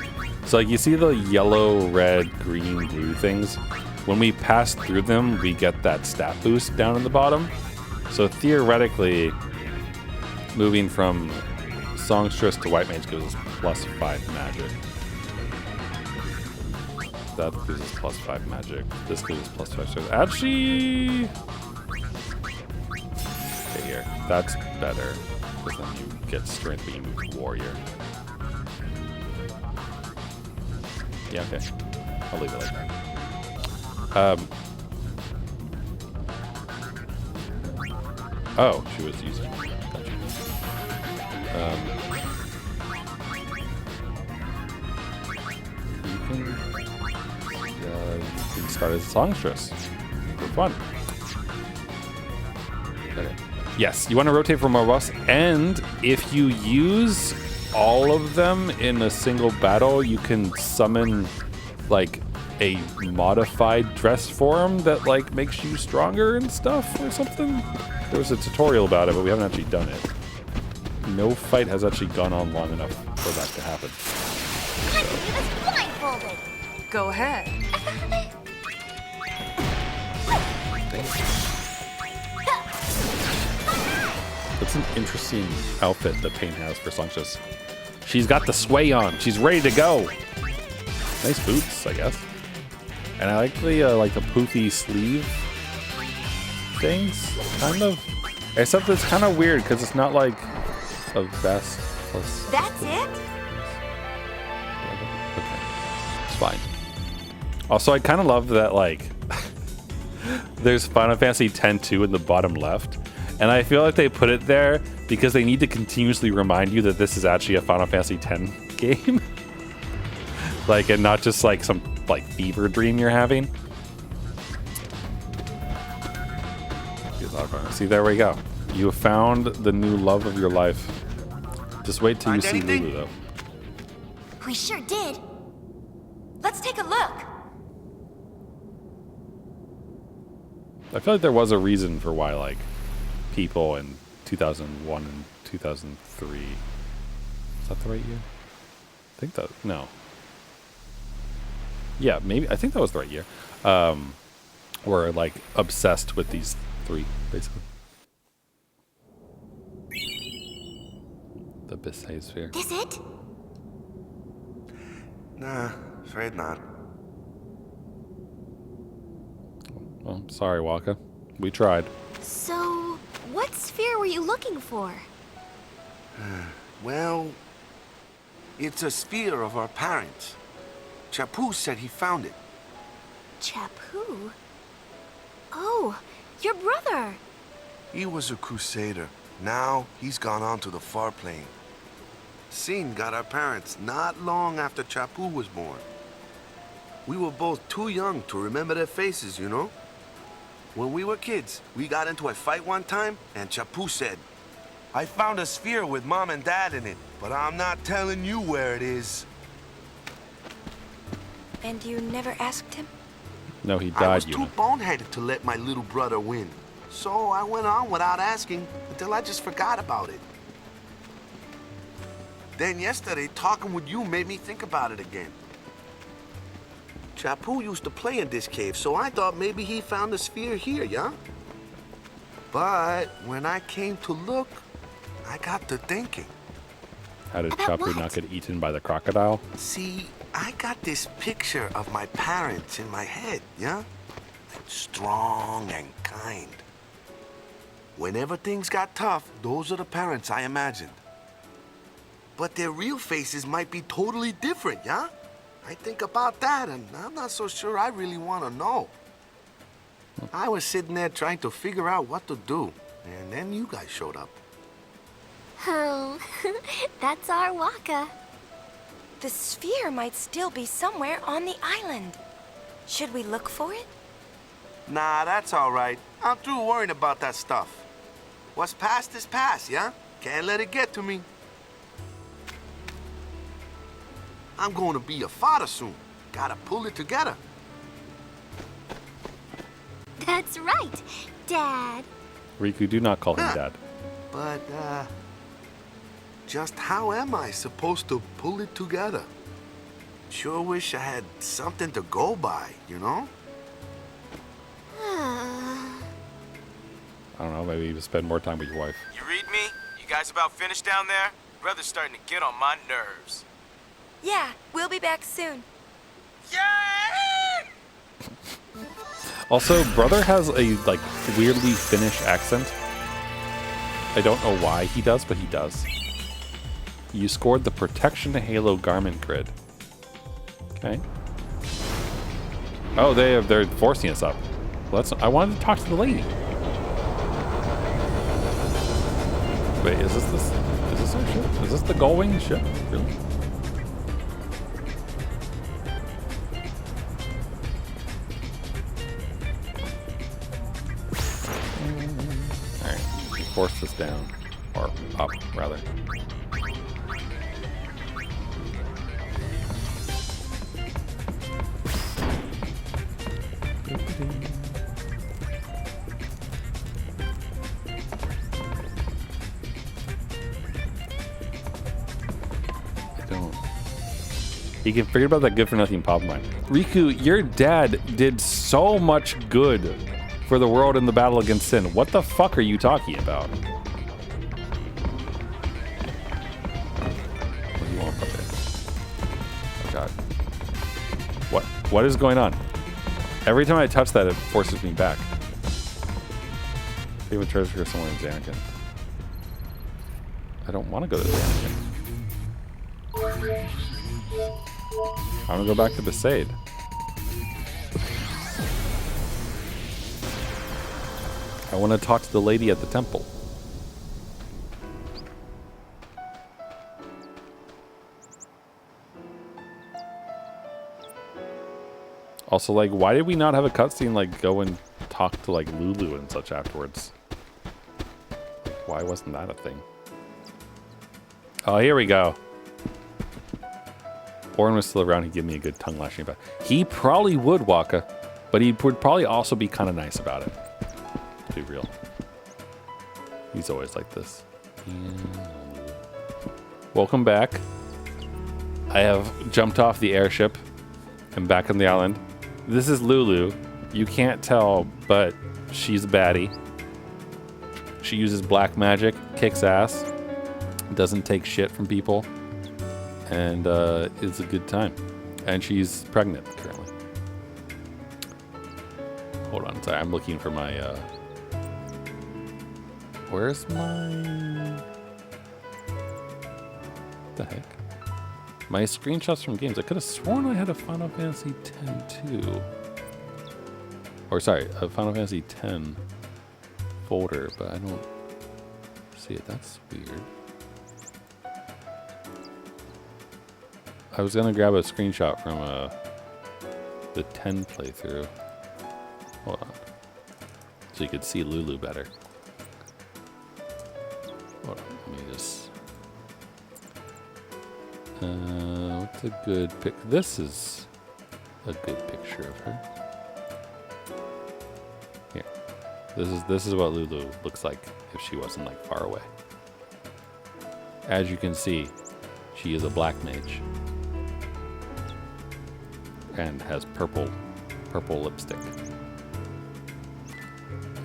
So, like, you see the yellow, red, green, blue things? When we pass through them, we get that stat boost down in the bottom. So theoretically, moving from Songstress to White Mage gives us +5 magic. That gives us +5 magic. This gives us +5 strength. Actually... Okay, here. That's better. Because then you get strength when you move to Warrior. Yeah, okay. I'll leave it like that. Oh, she was using it. Gotcha. You can start as a songstress for fun. Okay. Yes, you want to rotate for more buffs, and if you use all of them in a single battle, you can summon, like, a modified dress form that, like, makes you stronger and stuff or something. There was a tutorial about it, but we haven't actually done it. No fight has actually gone on long enough for that to happen. I can do this blindfolded. Go ahead. That's an interesting outfit that Pain has for Songstress. She's got the sway on. She's ready to go. Nice boots, I guess. And I like the poofy sleeve things, kind of. Except it's kind of weird because it's not like a vest plus. That's it? Okay, it's fine. Also, I kind of love that, like, there's Final Fantasy X-2 in the bottom left, and I feel like they put it there because they need to continuously remind you that this is actually a Final Fantasy X game. Like, and not just like some, like, fever dream you're having. See, there we go. You have found the new love of your life. Just wait till you see Lulu, though. We sure did. Let's take a look. I feel like there was a reason for why, like, people in 2001 and 2003. Is that the right year? I think that, no. Yeah, maybe, I think that was the right year. Were, like, obsessed with these three, basically. The Bisay Sphere. This it? Nah, afraid not. Well, sorry, Wakka. We tried. So, what sphere were you looking for? Well, it's a sphere of our parents. Chapu said he found it. Chapu? Oh, your brother. He was a crusader. Now he's gone on to the far plane. Sin got our parents not long after Chapu was born. We were both too young to remember their faces, you know? When we were kids, we got into a fight one time, and Chapu said, "I found a sphere with Mom and Dad in it, but I'm not telling you where it is." And you never asked him? No, he I died, was too Yuna. boneheaded to let my little brother win. So I went on without asking until I just forgot about it. Then yesterday, talking with you made me think about it again. Chapu used to play in this cave, so I thought maybe he found the sphere here, yeah? But when I came to look, I got to thinking. How did About Chapu what? not get eaten by the crocodile? See, I got this picture of my parents in my head, yeah? Strong and kind. Whenever things got tough, those are the parents I imagined. But their real faces might be totally different, yeah? I think about that, and I'm not so sure I really want to know. I was sitting there trying to figure out what to do, and then you guys showed up. Oh, that's our Wakka. The sphere might still be somewhere on the island. Should we look for it? Nah, that's all right. I'm through worrying about that stuff. What's past is past, yeah? Can't let it get to me. I'm going to be a father soon. Gotta pull it together. That's right, Dad. Riku, do not call him Huh. dad. But, just how am I supposed to pull it together? Sure wish I had something to go by, you know? I don't know, maybe you spend more time with your wife. You read me? You guys about finished down there? Brother's starting to get on my nerves. Yeah, we'll be back soon. Yeah! Also, brother has a like weirdly Finnish accent. I don't know why he does, but he does. You scored the Protection Halo Garment Grid. Okay. Oh, they're forcing us up. Well, I wanted to talk to the lady. Wait, is this our ship? Is this the Gullwing ship? Really? Alright, force this down. Or up, rather. You can forget about that good for nothing pop mine. Riku, your dad did so much good for the world in the battle against Sin. What the fuck are you talking about? What do you want, brother? Oh god. What is going on? Every time I touch that, it forces me back. Favorite treasure somewhere in Xanakin. I don't want to go to Xanakin. I'm gonna go back to Besaid. I want to talk to the lady at the temple. Also, like, why did we not have a cutscene, like, go and talk to, like, Lulu and such afterwards? Like, why wasn't that a thing? Oh, here we go. Orin was still around, he'd give me a good tongue lashing about it. He probably would, Wakka, but he would probably also be kind of nice about it. To be real. He's always like this. Welcome back. I have jumped off the airship and back on the island. This is Lulu. You can't tell, but she's a baddie. She uses black magic, kicks ass, doesn't take shit from people, and it's a good time. And she's pregnant currently. Hold on, sorry, I'm looking for my where's my... the heck? My screenshots from games. I could have sworn I had a Final Fantasy X too. Or sorry, a Final Fantasy X folder, but I don't see it. That's weird. I was gonna grab a screenshot from the 10 playthrough. Hold on. So you could see Lulu better. Hold on, let me just... what's a good pic? This is a good picture of her. Here. This is what Lulu looks like if she wasn't like far away. As you can see, she is a black mage. And has purple lipstick.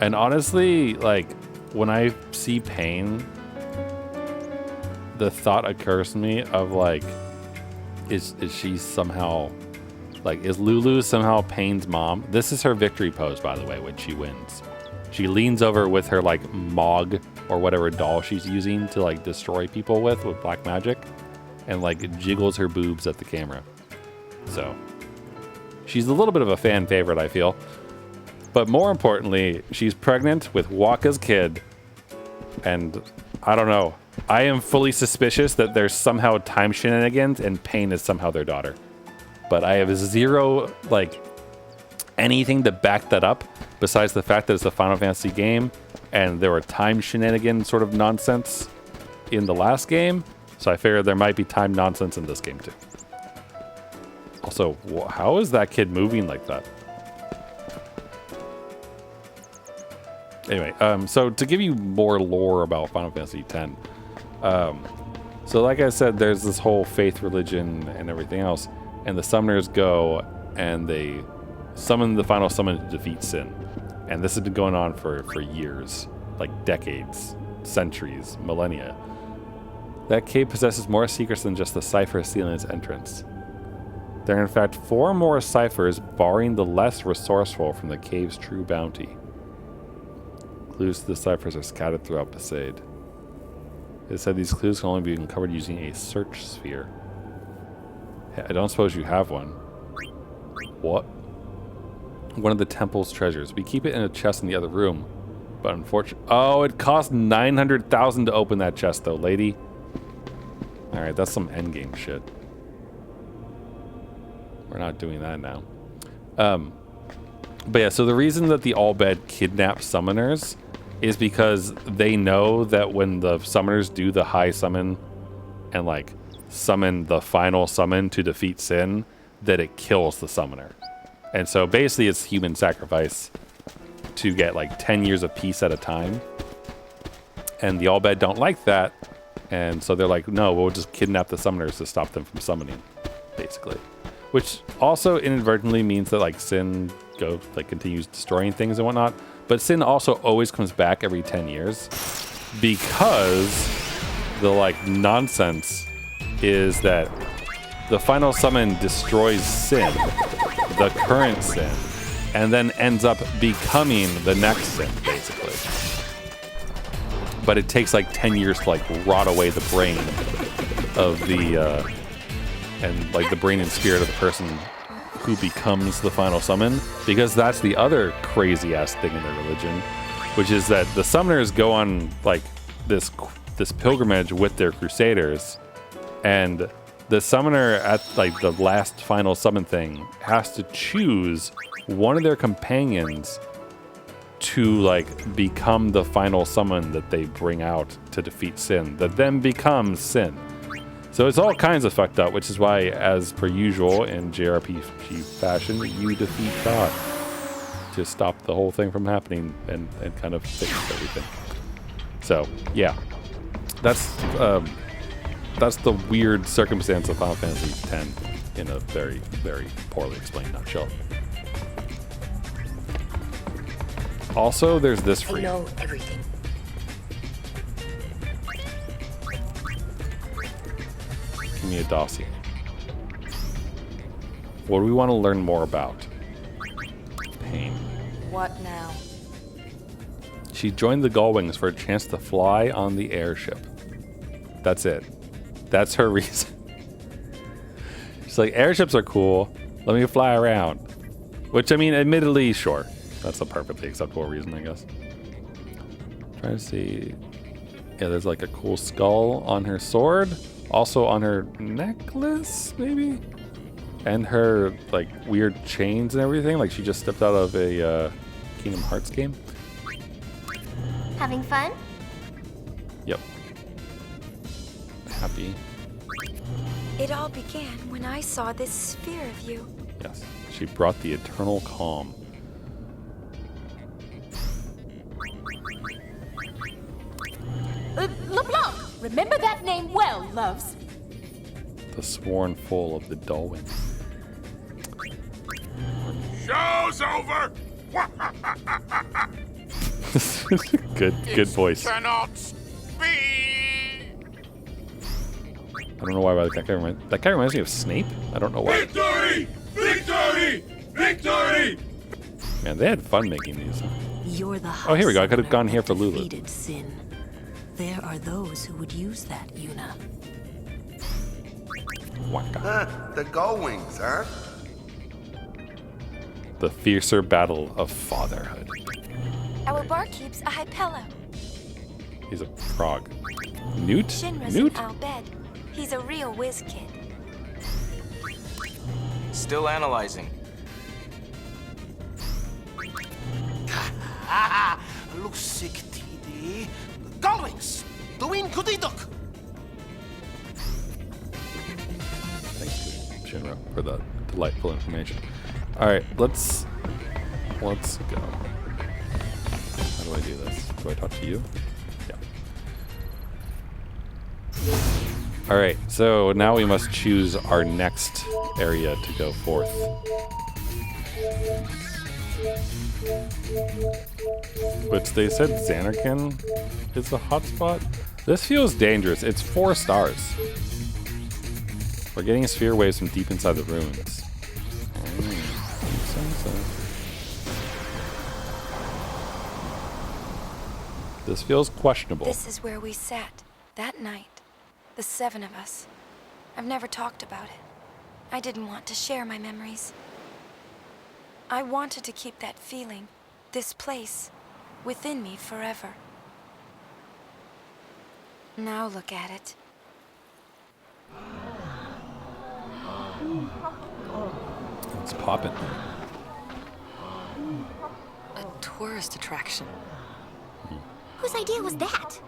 And honestly, like, when I see Pain, the thought occurs to me of like, is she somehow, like, is Lulu somehow Pain's mom? This is her victory pose, by the way, when she wins. She leans over with her like Mog or whatever doll she's using to like destroy people with black magic, and like jiggles her boobs at the camera. So she's a little bit of a fan favorite, I feel. But more importantly, she's pregnant with Wakka's kid. And I don't know. I am fully suspicious that there's somehow time shenanigans and Pain is somehow their daughter. But I have zero, like, anything to back that up besides the fact that it's a Final Fantasy game and there were time shenanigans sort of nonsense in the last game. So I figured there might be time nonsense in this game too. Also, how is that kid moving like that? Anyway, so to give you more lore about Final Fantasy X, so like I said, there's this whole faith religion and everything else, and the summoners go and they summon the final summon to defeat Sin. And this has been going on for years, like decades, centuries, millennia. That cave possesses more secrets than just the cypher sealing its entrance. There are in fact 4 more ciphers, barring the less resourceful from the cave's true bounty. Clues to the ciphers are scattered throughout Besaid. It said these clues can only be uncovered using a search sphere. I don't suppose you have one. What? One of the temple's treasures. We keep it in a chest in the other room, but unfortunately... Oh, it cost 900,000 to open that chest though, lady. Alright, that's some endgame shit. We're not doing that now. But yeah, so the reason that the Albed kidnap summoners is because they know that when the summoners do the high summon and like summon the final summon to defeat Sin, that it kills the summoner. And so basically it's human sacrifice to get like 10 years of peace at a time. And the Albed don't like that. And so they're like, no, we'll just kidnap the summoners to stop them from summoning, basically. Which also inadvertently means that like Sin continues destroying things and whatnot. But Sin also always comes back every 10 years because the like nonsense is that the final summon destroys Sin, the current Sin, and then ends up becoming the next Sin, basically. But it takes like 10 years to like rot away the brain of the and like the brain and spirit of the person who becomes the final summon, because that's the other crazy ass thing in their religion, which is that the summoners go on like this pilgrimage with their crusaders, and the summoner at like the last final summon thing has to choose one of their companions to like become the final summon that they bring out to defeat Sin, that then becomes Sin. So it's all kinds of fucked up, which is why, as per usual in JRPG fashion, you defeat God to stop the whole thing from happening and kind of fix everything. So yeah, that's the weird circumstance of Final Fantasy X in a very, very poorly explained nutshell. Also, there's this free. I know everything. Give me a dossier. What do we want to learn more about? Pain. What now? She joined the Gullwings for a chance to fly on the airship. That's it. That's her reason. She's like, airships are cool. Let me fly around. Which, I mean, admittedly, sure. That's a perfectly acceptable reason, I guess. Trying to see. Yeah, there's like a cool skull on her sword. Also on her necklace, maybe? And her like weird chains and everything. Like she just stepped out of a Kingdom Hearts game. Having fun? Yep. Happy. It all began when I saw this sphere of you. Yes. She brought the eternal calm. LeBlanc! Remember that name well, loves. The sworn foal of the Dolwyn. Show's over! Good voice. Cannot speak! I don't know why that guy reminds me of Snape. I don't know why. Victory! Victory! Victory! Man, they had fun making these. You're the Oh, here we go. I could have husband gone here that for Lulu. defeated sin. There are those who would use that, Yuna. Wakka. The gull wings, huh? The fiercer battle of fatherhood. Our barkeep's a Hypello. He's a frog. Newt? Shinra's Newt? an Albed. He's a real whiz kid. Still analyzing. Looks sick, TD. Gullwings! The wind could duck! Thanks to Shinra for the delightful information. Alright, let's go. How do I do this? Do I talk to you? Yeah. Alright, so now we must choose our next area to go forth. Which they said Xanarkand is the hotspot. This feels dangerous. It's 4 stars. We're getting sphere waves from deep inside the ruins. This feels questionable. This is where we sat that night. The 7 of us. I've never talked about it. I didn't want to share my memories. I wanted to keep that feeling, this place, within me forever. Now look at it. It's popping. A tourist attraction. Whose idea was that?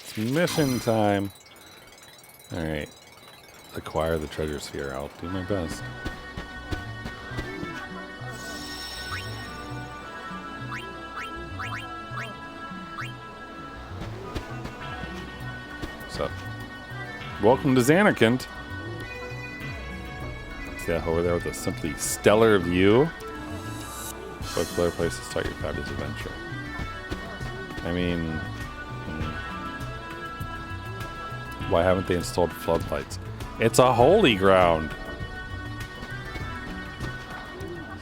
It's mission time. Alright. Acquire the treasure sphere. I'll do my best. So, welcome to Xanarkand. See that over there with a simply stellar view? What better place to start your fabulous adventure? I mean, why haven't they installed floodlights? It's a holy ground.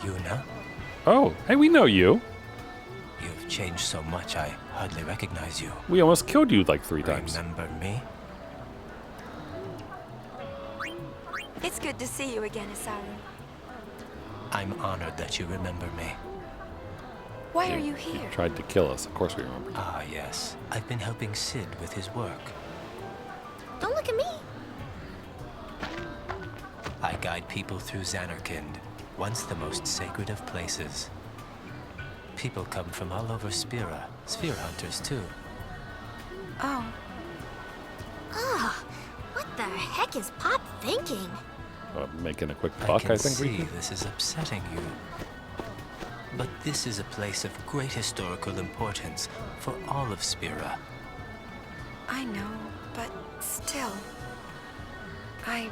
Yuna, Oh, hey, we know you. you've changed so much I hardly recognize you. We almost killed you like 3 times. Remember me? It's good to see you again, Isaru. I'm honored that you remember me. Why are you here? You tried to kill us. Of course we remember. Ah, yes. I've been helping Sid with his work. Don't look at me. I guide people through Xanarkand, once the most sacred of places. People come from all over Spira, sphere hunters too. Oh, What the heck is Pop thinking? Making a quick I buck, can I think. see this is upsetting you. But this is a place of great historical importance for all of Spira. I know, but still. I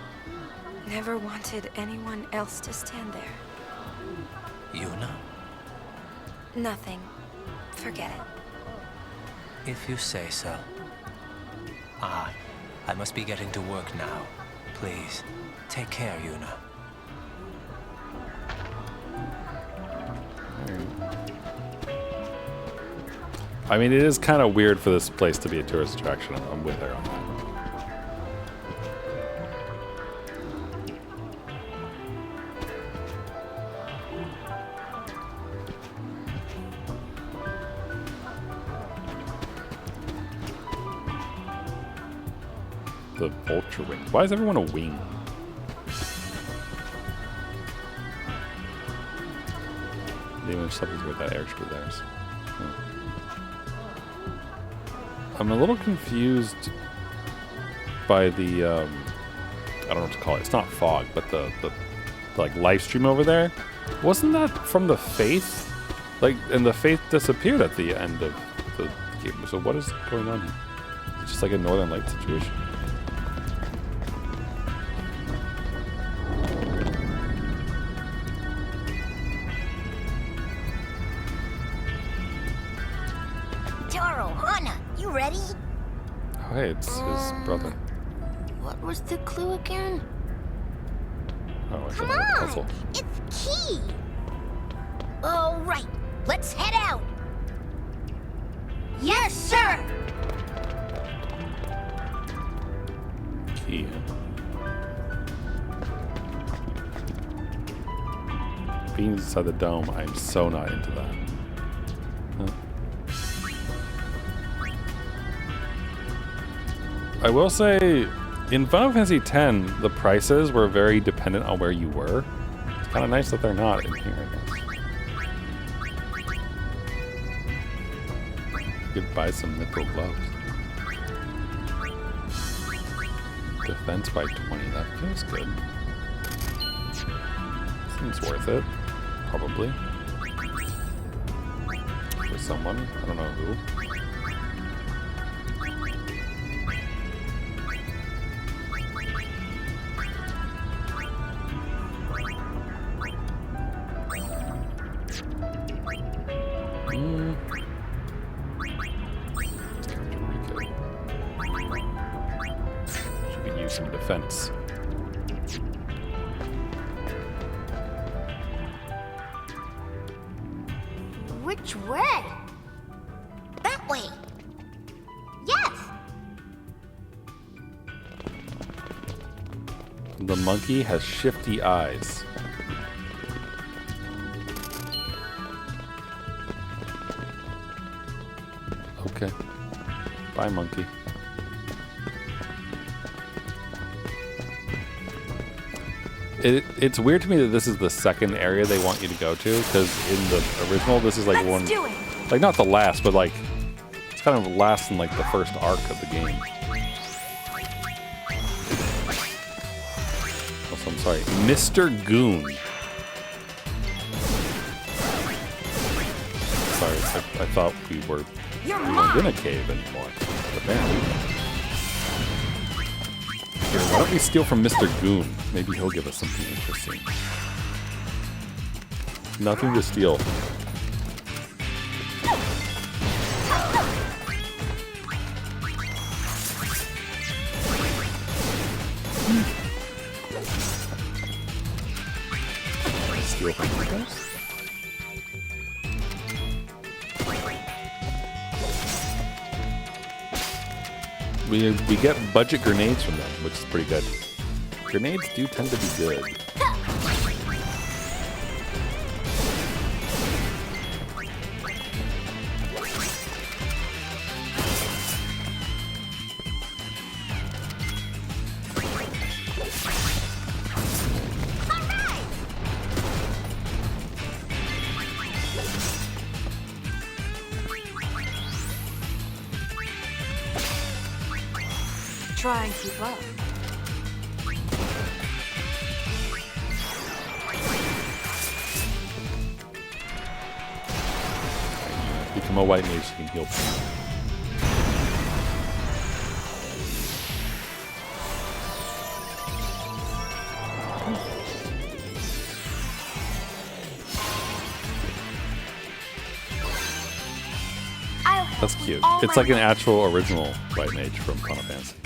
never wanted anyone else to stand there. Yuna, Nothing. Forget it. if you say so. Ah, I must be getting to work now. Please, take care, Yuna. I mean, it is kind of weird for this place to be a tourist attraction. I'm with her on that. the vulture wing. Why is everyone a wing? Even something's with that airstream there. I'm a little confused by the I don't know what to call it. It's not fog, but the like live stream over there. Wasn't that from the Faith? Like, and the Faith disappeared at the end of the game. So what is going on here? It's just like a Northern Light situation. Ready? Oh, hey, it's his brother. What was the clue again? Oh, it's Come another on! puzzle. It's key! All right, let's head out! Yes, sir! Key. Being inside the dome, I'm so not into that. Huh. I will say, in Final Fantasy X, the prices were very dependent on where you were. It's kind of nice that they're not in here, I guess. You could buy some mithril gloves. Defense by 20, that feels good. Seems worth it. Probably. For someone, I don't know who. Some defense. Which way? That way. Yes. The monkey has shifty eyes. Okay. Bye, monkey. It's weird to me that this is the second area they want you to go to, because in the original, this is like one, like not the last, but like it's kind of last in like the first arc of the game. Also, I'm sorry, Mr. Goon. Sorry, I thought we weren't in a cave anymore. Apparently. Here, why don't we steal from Mr. Goon? Maybe he'll give us something interesting. Nothing to steal. Steal from you guys? We get budget grenades from them, which is pretty good. Grenades do tend to be good. Try and keep up. Become a white mage so you can heal people. That's cute. It's like an actual original white mage from Final Fantasy.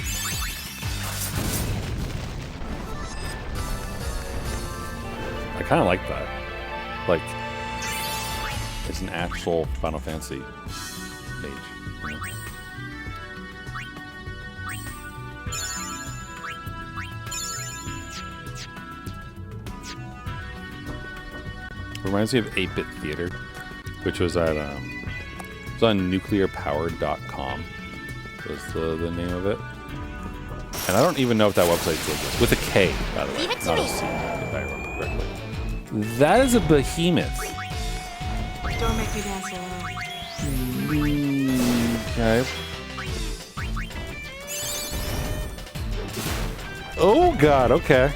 I kind of like that. Like, it's an actual Final Fantasy mage. You know? Reminds me of 8-Bit Theater, which was at it was on nuclearpowered.com was the name of it. And I don't even know if that website exists. With a K, by the way, Leave it to not a me. C, if I remember correctly. That is a behemoth. Don't make me dance alone. Okay. Oh god, okay.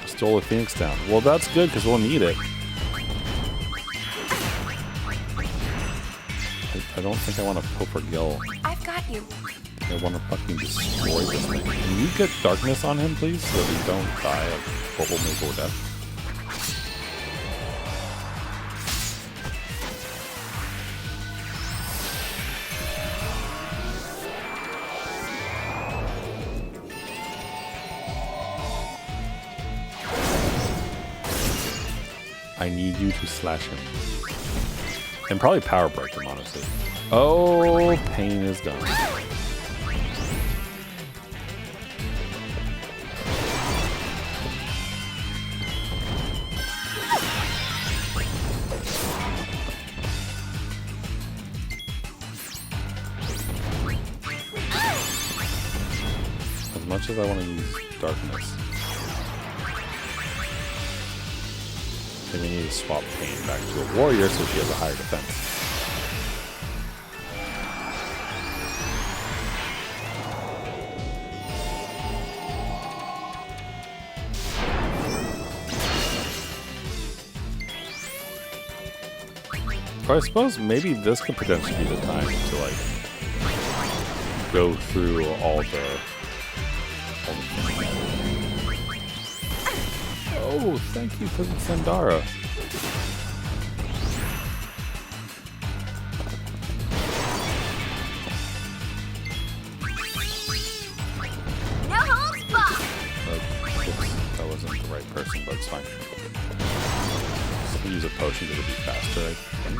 Stole a phoenix down. Well, that's good because we'll need it. I don't think I want to Pope or Gill. I've got you. I want to fucking destroy this thing. Can you get darkness on him, please, so that we don't die of purple maple death? I need you to slash him. And probably power break him, honestly. Oh, pain is done. As much as I want to use darkness, I think we need to swap pain back to a warrior so she has a higher defense. Or I suppose maybe this could potentially be the time to like go through all the Oh, thank you for the Sandara. No holds barred. Oops, that wasn't the right person, but it's fine. Just use a potion to be faster, I think.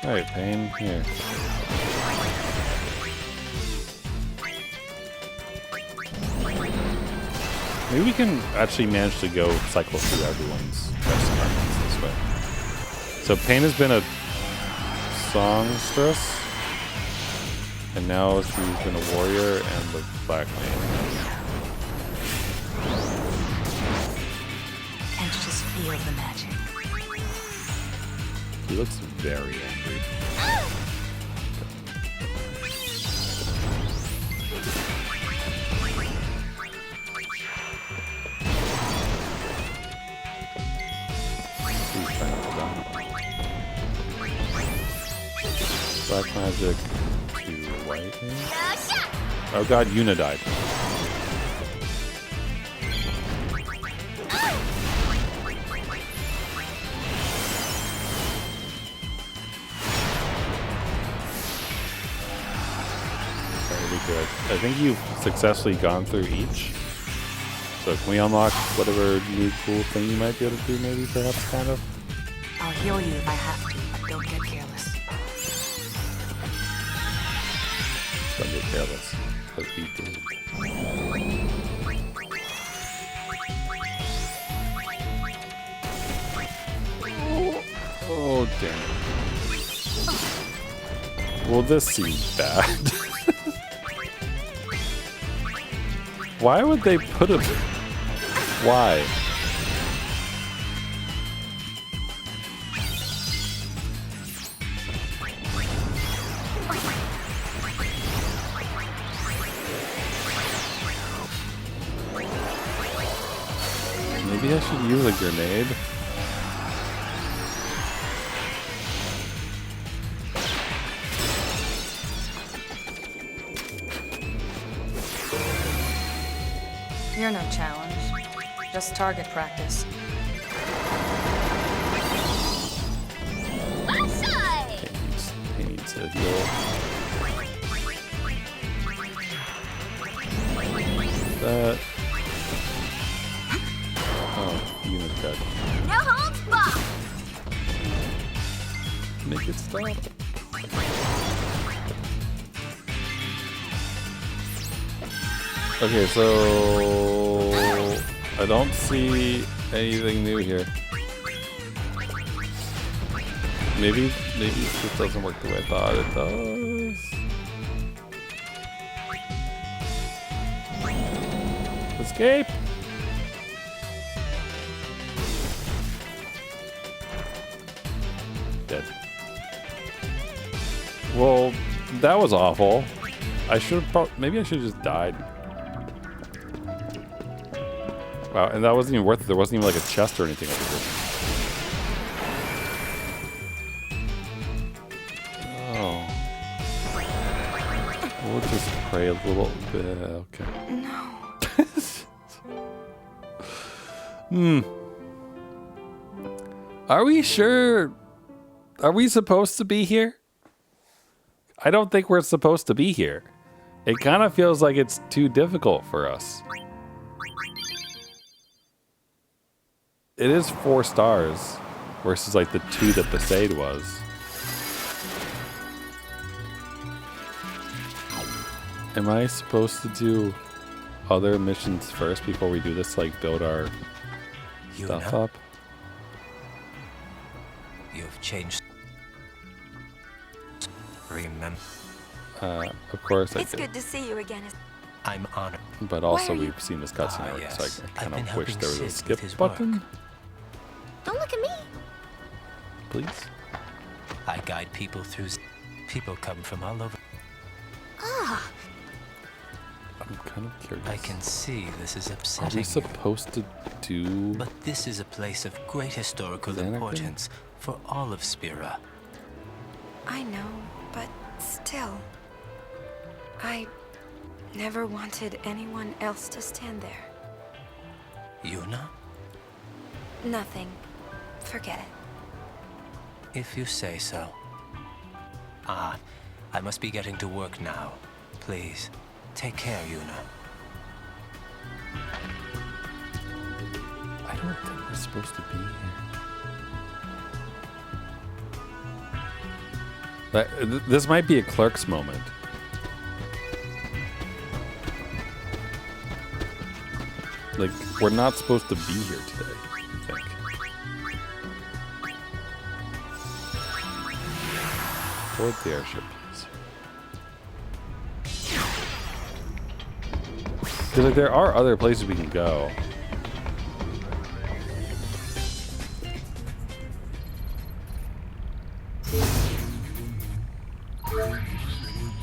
Alright, Pain, here. Maybe we can actually manage to go cycle through everyone's best cards this way. So Pain has been a songstress, and now she's been a warrior and the black man. And just feel the magic. He looks very angry. He's trying to die. Black magic to white. Oh god, Yuna died. Very good. I think you've successfully gone through each. So can we unlock whatever new cool thing you might be able to do, maybe, perhaps, kind of? I'll heal you if I have to, but don't get careless. Don't get careless. But we did. Oh, damn it. Well, this seems bad. Why would they put him? Why? Maybe I should use a grenade. You're no challenge. Just target practice. He needs to heal. That. Oh, Yuna's dead. No holds barred. Make it stop. Okay, so I don't see anything new here. Maybe this doesn't work the way I thought it does. Escape! Dead. Well, that was awful. I should have maybe I should have just died. Wow, and that wasn't even worth it. There wasn't even like a chest or anything over here. Oh. We'll just pray a little bit. Okay. No. Are we sure? Are we supposed to be here? I don't think we're supposed to be here. It kind of feels like it's too difficult for us. It is 4 stars versus like the 2 that Besaid was. Am I supposed to do other missions first before we do this, like build our stuff up? You've changed. Remember. Of course I did. It's good to see you again. I'm honored. But also we've seen this cutscene already, yes. so I kind I've of been wish there was a helping Sid skip with his button. work. Don't look at me. Please. I guide people through. People come from all over. Ah, I'm kind of curious. I can see this is Are upsetting we you. supposed to do... But this is a place of great historical Xanarkin? importance for all of Spira. I know, but still. I never wanted anyone else to stand there. Yuna? Nothing. Forget it. If you say so. Ah, I must be getting to work now. Please, take care, Yuna. I don't think we're supposed to be here. This might be a Clerks moment. Like, we're not supposed to be here today, I think. Board the airship, please. Because like, there are other places we can go.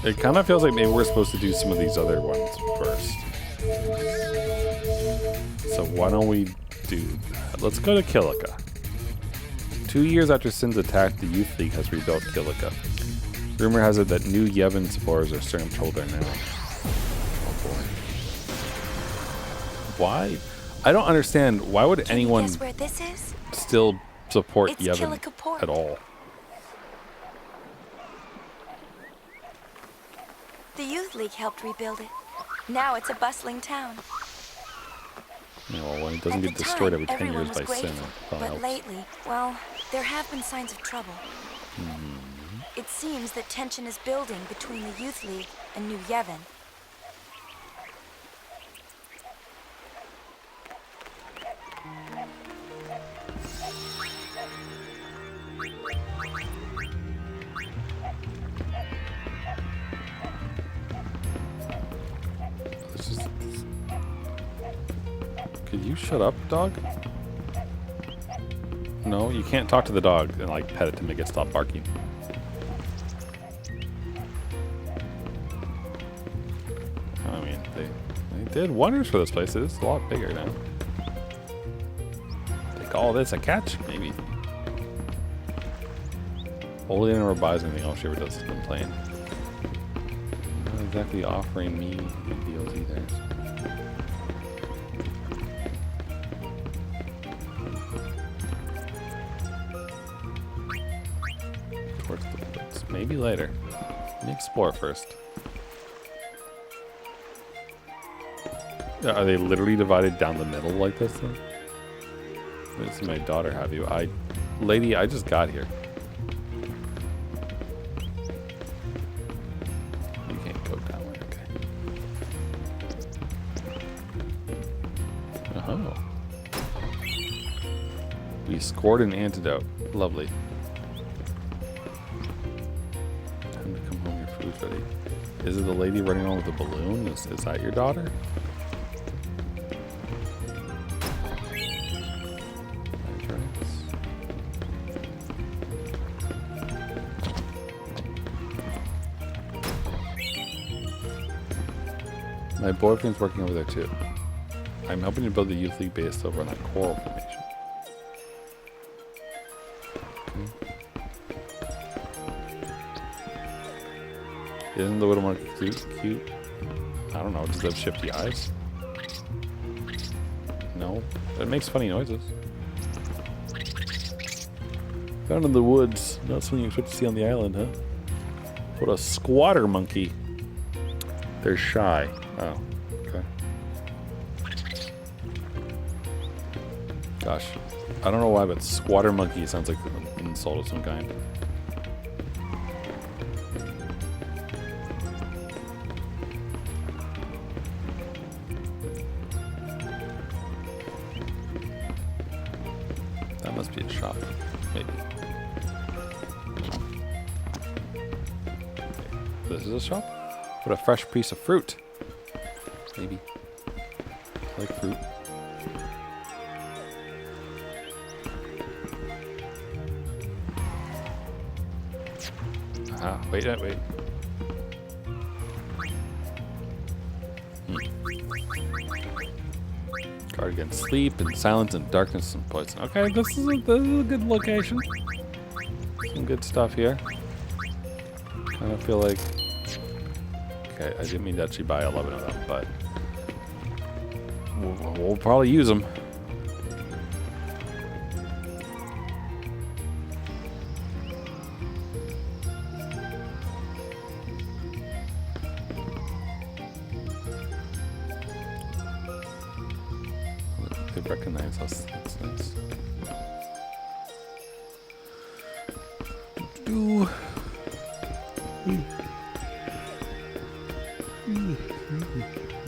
It kind of feels like maybe we're supposed to do some of these other ones first. So why don't we do that? Let's go to Kilika. 2 years after Sin's attack, the Youth League has rebuilt Kilika. Rumor has it that new Yevon supporters are starting to patrol there now. Oh boy. Why? I don't understand. Why would Can anyone you guess where this is? still support It's Yevon Kilika Port. at all? The Youth League helped rebuild it. Now it's a bustling town. You know, when it doesn't At get the destroyed time, every 10 everyone years was by Sin. grateful, it probably but helps. lately, well, there have been signs of trouble. It seems that tension is building between the Youth League and New Yevon. It's just... Could you shut up, dog? No, you can't talk to the dog and like pet it to make it stop barking. I mean, they did wonders for this place. It's a lot bigger now. They call this a catch, maybe. Only never buys anything else she ever does is complain. Not exactly offering me any deals either. Towards the woods. Maybe later. Let me explore first. Are they literally divided down the middle like this then? Let's see my daughter have you. Lady, I just got here. You can't go that way, okay. Oh. We scored an antidote. Lovely. ready. Is it the lady running around with the balloon? Is that your daughter? My boyfriend's working over there too. I'm helping to build the youth league base over on that coral formation. Okay. Isn't the little one cute? I don't know. Does it have shifty eyes? No. It makes funny noises. Found in the woods. Not something you expect to see on the island, huh? What a squatter monkey. They're shy. Oh, okay. Gosh. I don't know why, but squatter monkey sounds like an insult of some kind. That must be a shop. Maybe. This is a shop? What a fresh piece of fruit. Maybe. I like fruit. Ah, wait. Guard against sleep and silence and darkness and poison. Okay, this is a good location. Some good stuff here. Kind of feel like... Okay, I didn't mean to actually buy 11 of them, but we'll probably use them. They recognize us. That's nice.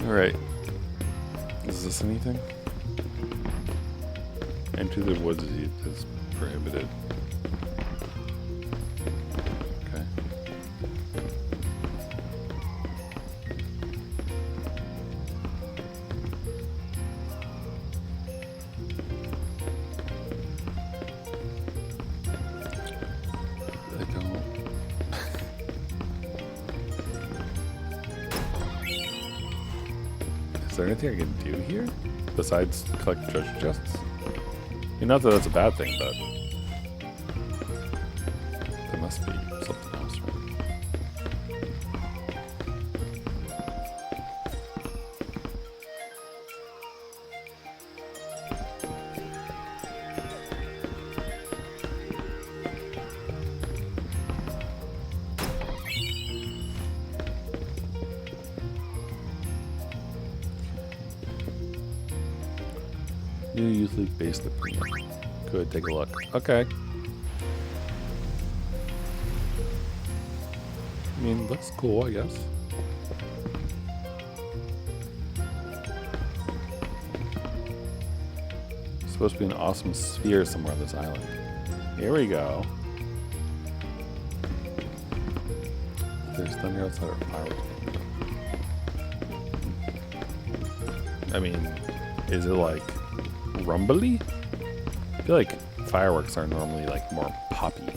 Alright. Is this anything? Enter the woods is prohibited. Okay. I don't... Is there anything I can do here besides collect treasure chests? Not that that's a bad thing, but there must be something else, right? New youth league base to bring in. Good, take a look. Okay. I mean, looks cool, I guess. It's supposed to be an awesome sphere somewhere on this island. Here we go. There's thunder outside our fireworks. I mean, is it like rumbly? I feel like fireworks are normally like more poppy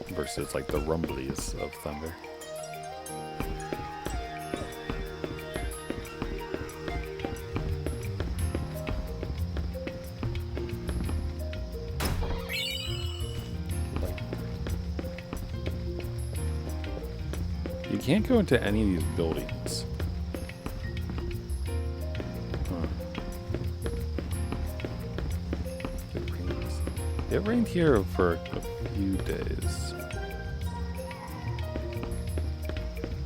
versus like the rumblies of thunder. You can't go into any of these buildings. It rained here for a few days.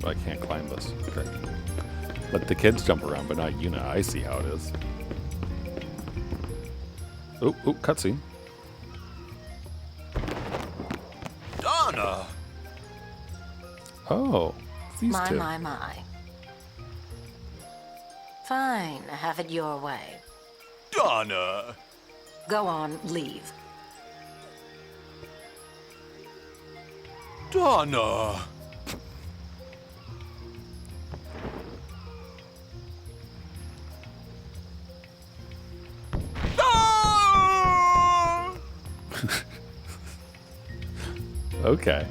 I can't climb this. Okay. Let the kids jump around, but not Yuna. I see how it is. Oh, cutscene. Donna! Oh, these two. My. Fine, have it your way. Donna! Go on, leave. Donna! Okay.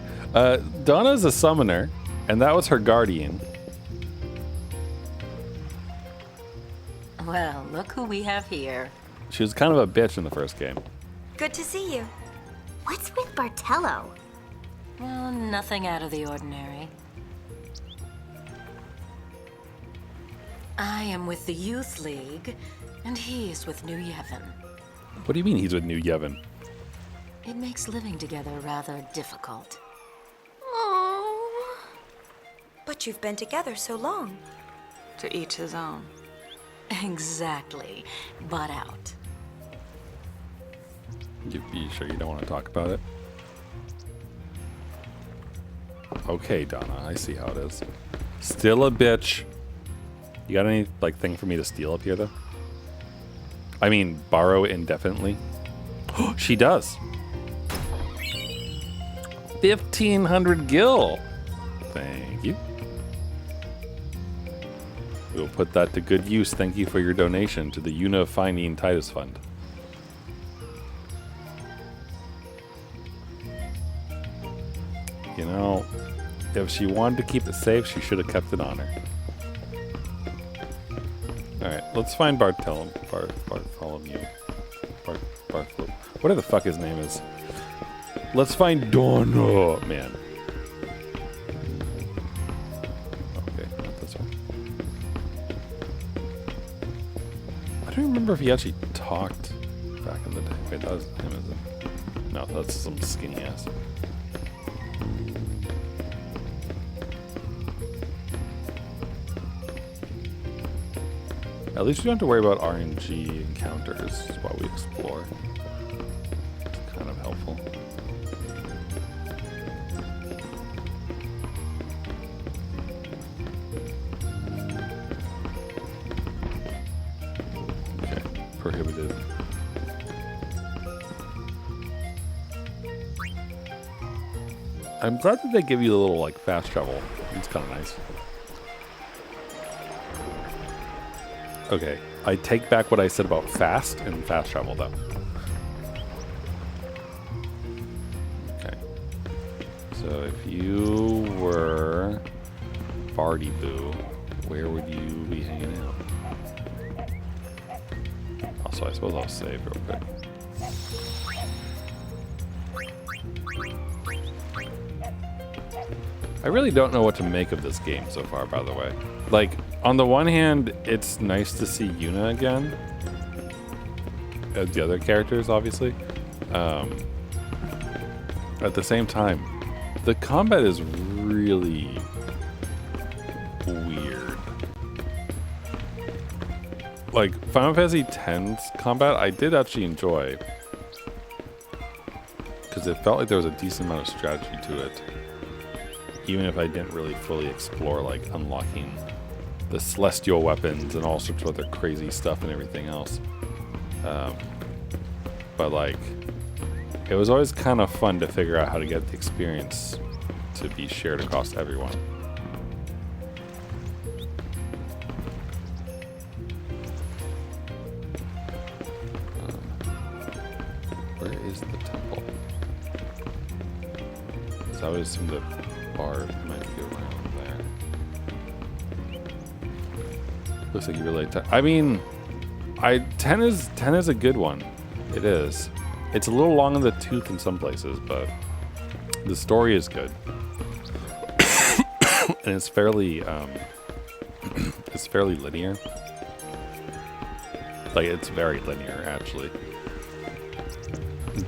Donna's a summoner, and that was her guardian. Well, look who we have here. She was kind of a bitch in the first game. Good to see you. What's with Bartello? Well, nothing out of the ordinary. I am with the Youth League, and he is with New Yevon. What do you mean he's with New Yevon? It makes living together rather difficult. Oh. But you've been together so long. To each his own. Exactly. Butt out. You sure you don't want to talk about it? Okay, Donna, I see how it is. Still a bitch. You got any, like, thing for me to steal up here, though? I mean, borrow indefinitely? She does. 1,500 gil. Thank you. We'll put that to good use. Thank you for your donation to the Una Finding Titus Fund. You know, if she wanted to keep it safe, she should have kept it on her. Alright, let's find Bartholomew. Whatever the fuck his name is. Let's find Donna, man. Okay, not this one. I don't remember if he actually talked back in the day. Wait, that was him, is it? No, that's some skinny ass. At least we don't have to worry about RNG encounters while we explore. It's kind of helpful. Okay, prohibited. I'm glad that they give you a little, like, fast travel. It's kind of nice. Okay, I take back what I said about fast and fast travel, though. Okay. So if you were Farty Boo, where would you be hanging out? Also, I suppose I'll save real quick. I really don't know what to make of this game so far, by the way. Like, on the one hand, it's nice to see Yuna again. The other characters, obviously. At the same time, the combat is really weird. Like, Final Fantasy X's combat, I did actually enjoy. Because it felt like there was a decent amount of strategy to it. Even if I didn't really fully explore, like, unlocking the celestial weapons and all sorts of other crazy stuff and everything else. But, like, it was always kind of fun to figure out how to get the experience to be shared across everyone. Where is the temple? So I would assume the bar might be around there. Looks like you really like 10. I mean, 10 is a good one. It is. It's a little long in the tooth in some places, but the story is good. And it's fairly linear. Like, it's very linear, actually.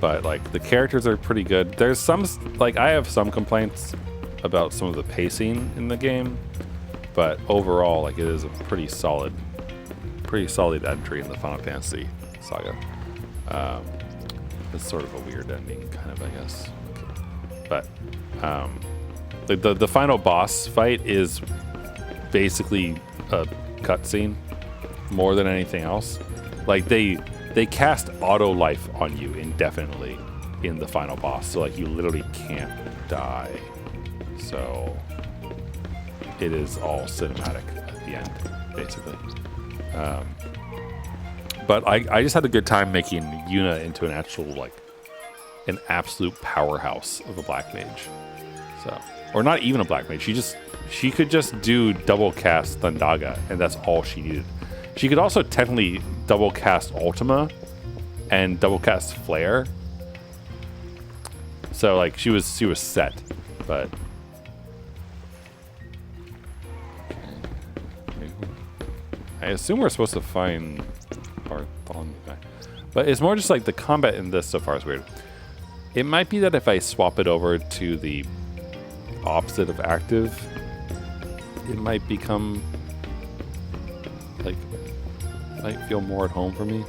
But, like, the characters are pretty good. There's some, like, I have some complaints about some of the pacing in the game, but overall, like, it is a pretty solid entry in the Final Fantasy saga. It's sort of a weird ending, kind of, I guess. But the final boss fight is basically a cutscene more than anything else. Like, they cast auto life on you indefinitely in the final boss, so like you literally can't die. So it is all cinematic at the end, basically. But I just had a good time making Yuna into an actual, like, an absolute powerhouse of a black mage. So, or not even a black mage. She could just do double cast Thundaga, and that's all she needed. She could also technically double cast Ultima and double cast Flare. So like she was set, but I assume we're supposed to find Bartholomew guy. But it's more just like the combat in this so far is weird. It might be that if I swap it over to the opposite of active, it might become like, might feel more at home for me.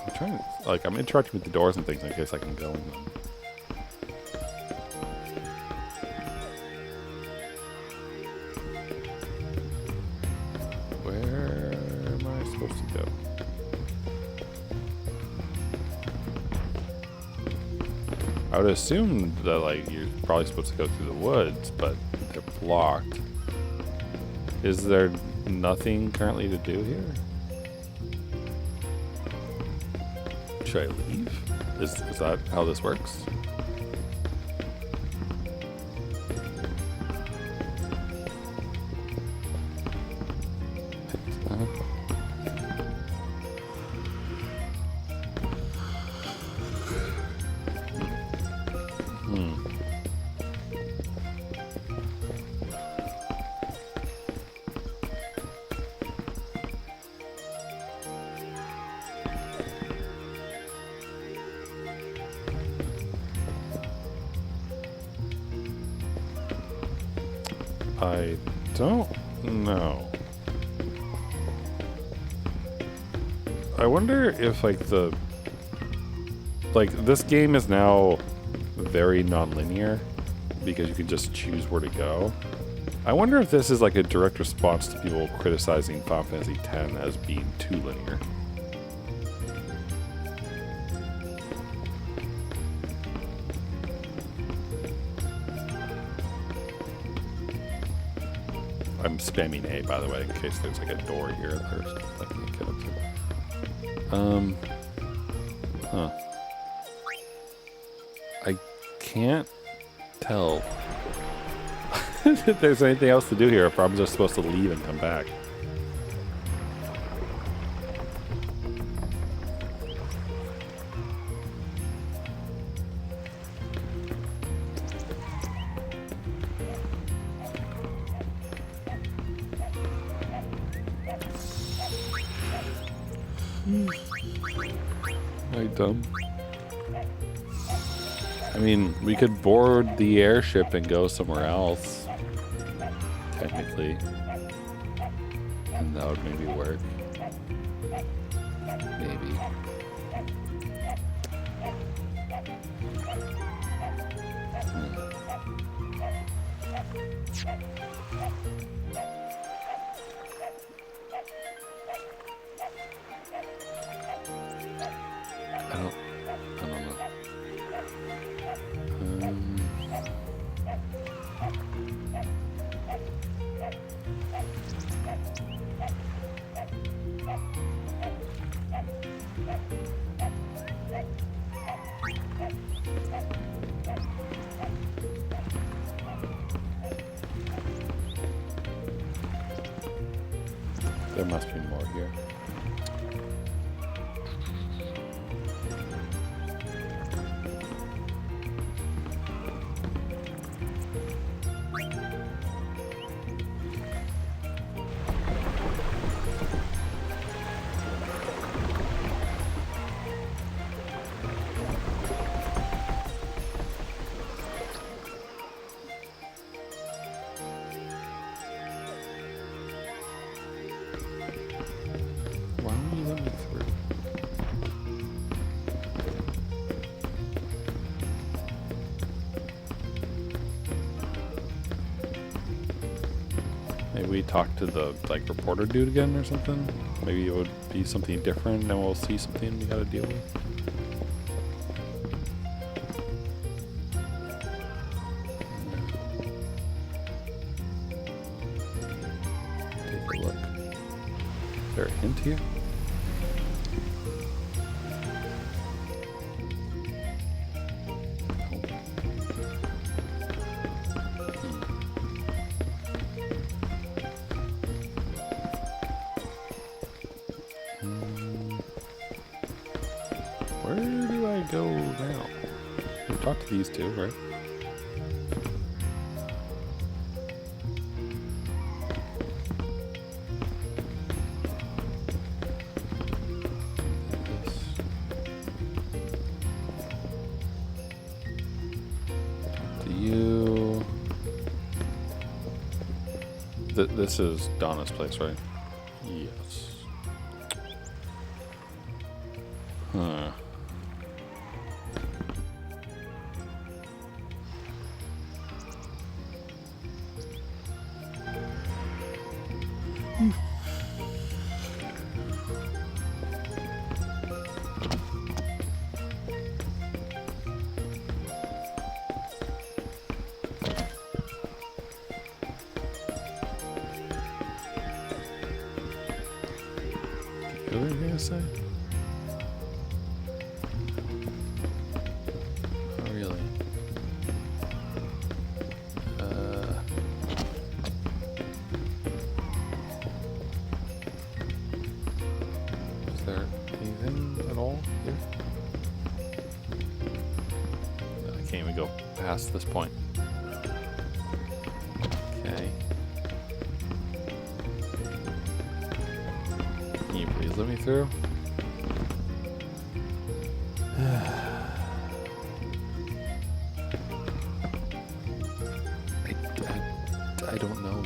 I'm trying to, like, I'm interacting with the doors and things in case I can go in them. Where am I supposed to go? I would assume that, like, you're probably supposed to go through the woods, but they're blocked. Is there nothing currently to do here? Should I leave? Is that how this works? I don't know. I wonder if this game is now very non-linear because you can just choose where to go. I wonder if this is like a direct response to people criticizing Final Fantasy X as being too linear. I'm spamming A, by the way, in case there's like a door here that I can't get up to. Huh. I can't tell if there's anything else to do here, if I'm just supposed to leave and come back. Dumb. I mean, we could board the airship and go somewhere else, technically, and that would maybe work. Maybe. I don't know. There must be more here. Why won't you let me through? Maybe we talk to the reporter dude again or something? Maybe it would be something different and we'll see something we gotta deal with. hint here? Where do I go now? We talked to these two, right? This is Donna's place, right? Yes. Huh. What were you gonna say? Oh, really? Is there anything at all here? No, I can't even go past this point. Okay. Can you please let me through? I don't know.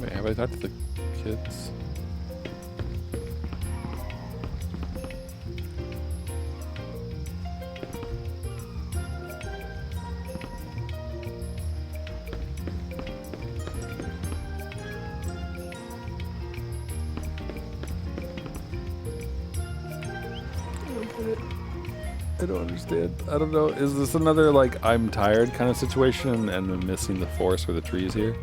Wait, have I talked to the kids? I don't understand. I don't know. Is this another, like, I'm tired kind of situation and I'm missing the forest or the trees here?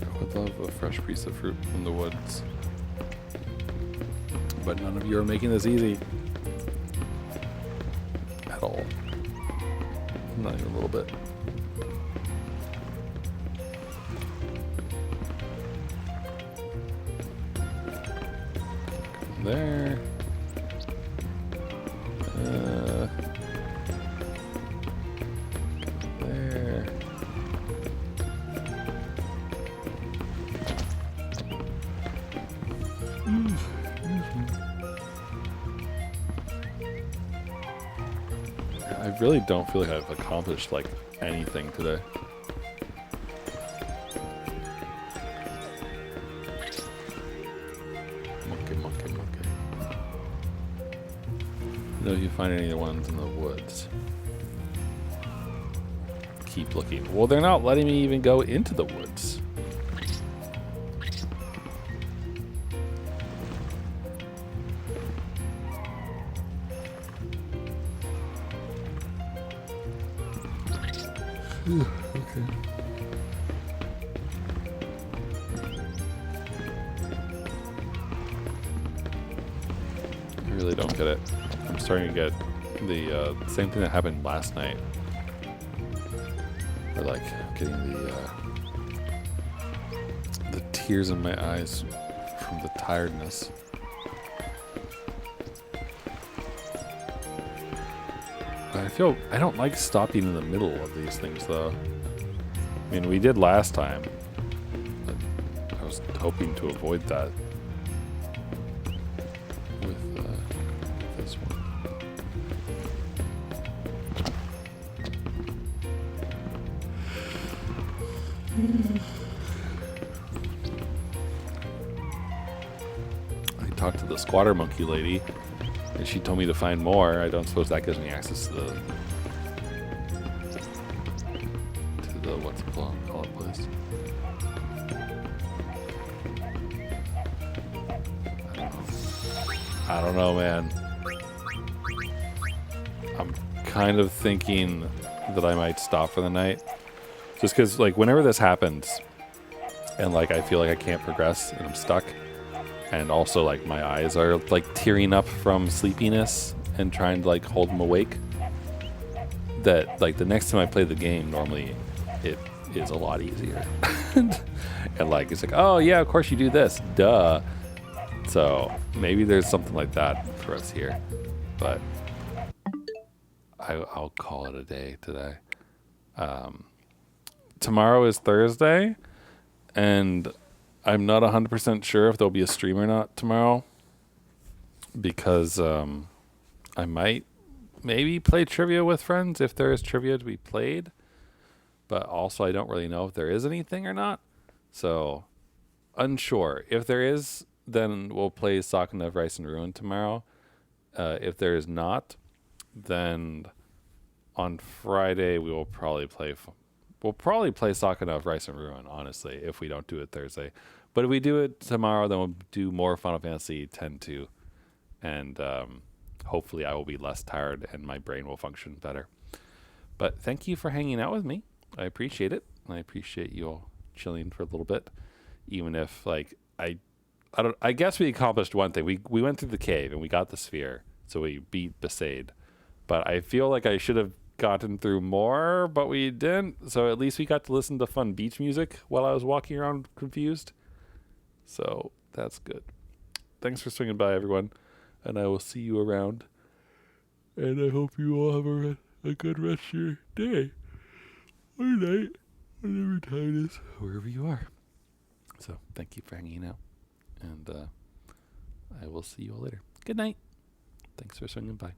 I would love a fresh piece of fruit from the woods. But none of you are making this easy. At all. Not even a little bit. There. There. I really don't feel like I've accomplished like anything today. Monkey. No, you find any ones in the woods. Keep looking. Well, they're not letting me even go into the woods. Okay. I really don't get it. I'm starting to get the same thing that happened last night. Or like getting the tears in my eyes from the tiredness. I don't like stopping in the middle of these things though. I mean, we did last time, but I was hoping to avoid that with this one. I talked to the squatter monkey lady, and she told me to find more. I don't suppose that gives me access to the what's it called place. I don't know, man. I'm kind of thinking that I might stop for the night. Just because, like, whenever this happens, and, like, I feel like I can't progress, and I'm stuck, and also, like, my eyes are, like, tearing up from sleepiness and trying to, like, hold them awake, that, like, the next time I play the game, normally, it is a lot easier. And, like, it's like, oh, yeah, of course you do this. Duh. So, maybe there's something like that for us here. But I'll call it a day today. Tomorrow is Thursday, and I'm not 100% sure if there'll be a stream or not tomorrow, because I might maybe play trivia with friends if there is trivia to be played, but also I don't really know if there is anything or not, so unsure. If there is, then we'll play Sakuna of Rice and Ruin tomorrow. If there is not, then on Friday we will probably play Sakuna of Rice and Ruin, honestly, if we don't do it Thursday. But if we do it tomorrow, then we'll do more Final Fantasy X-2. And hopefully I will be less tired and my brain will function better. But thank you for hanging out with me. I appreciate it. I appreciate you all chilling for a little bit. Even if, like, I guess we accomplished one thing. We went through the cave and we got the sphere. So we beat Besaid. But I feel like I should have gotten through more, but we didn't. So at least we got to listen to fun beach music while I was walking around confused. So that's good. Thanks for swinging by, everyone. And I will see you around. And I hope you all have a good rest of your day. Or night. Whatever time it is. Wherever you are. So thank you for hanging out. And I will see you all later. Good night. Thanks for swinging by.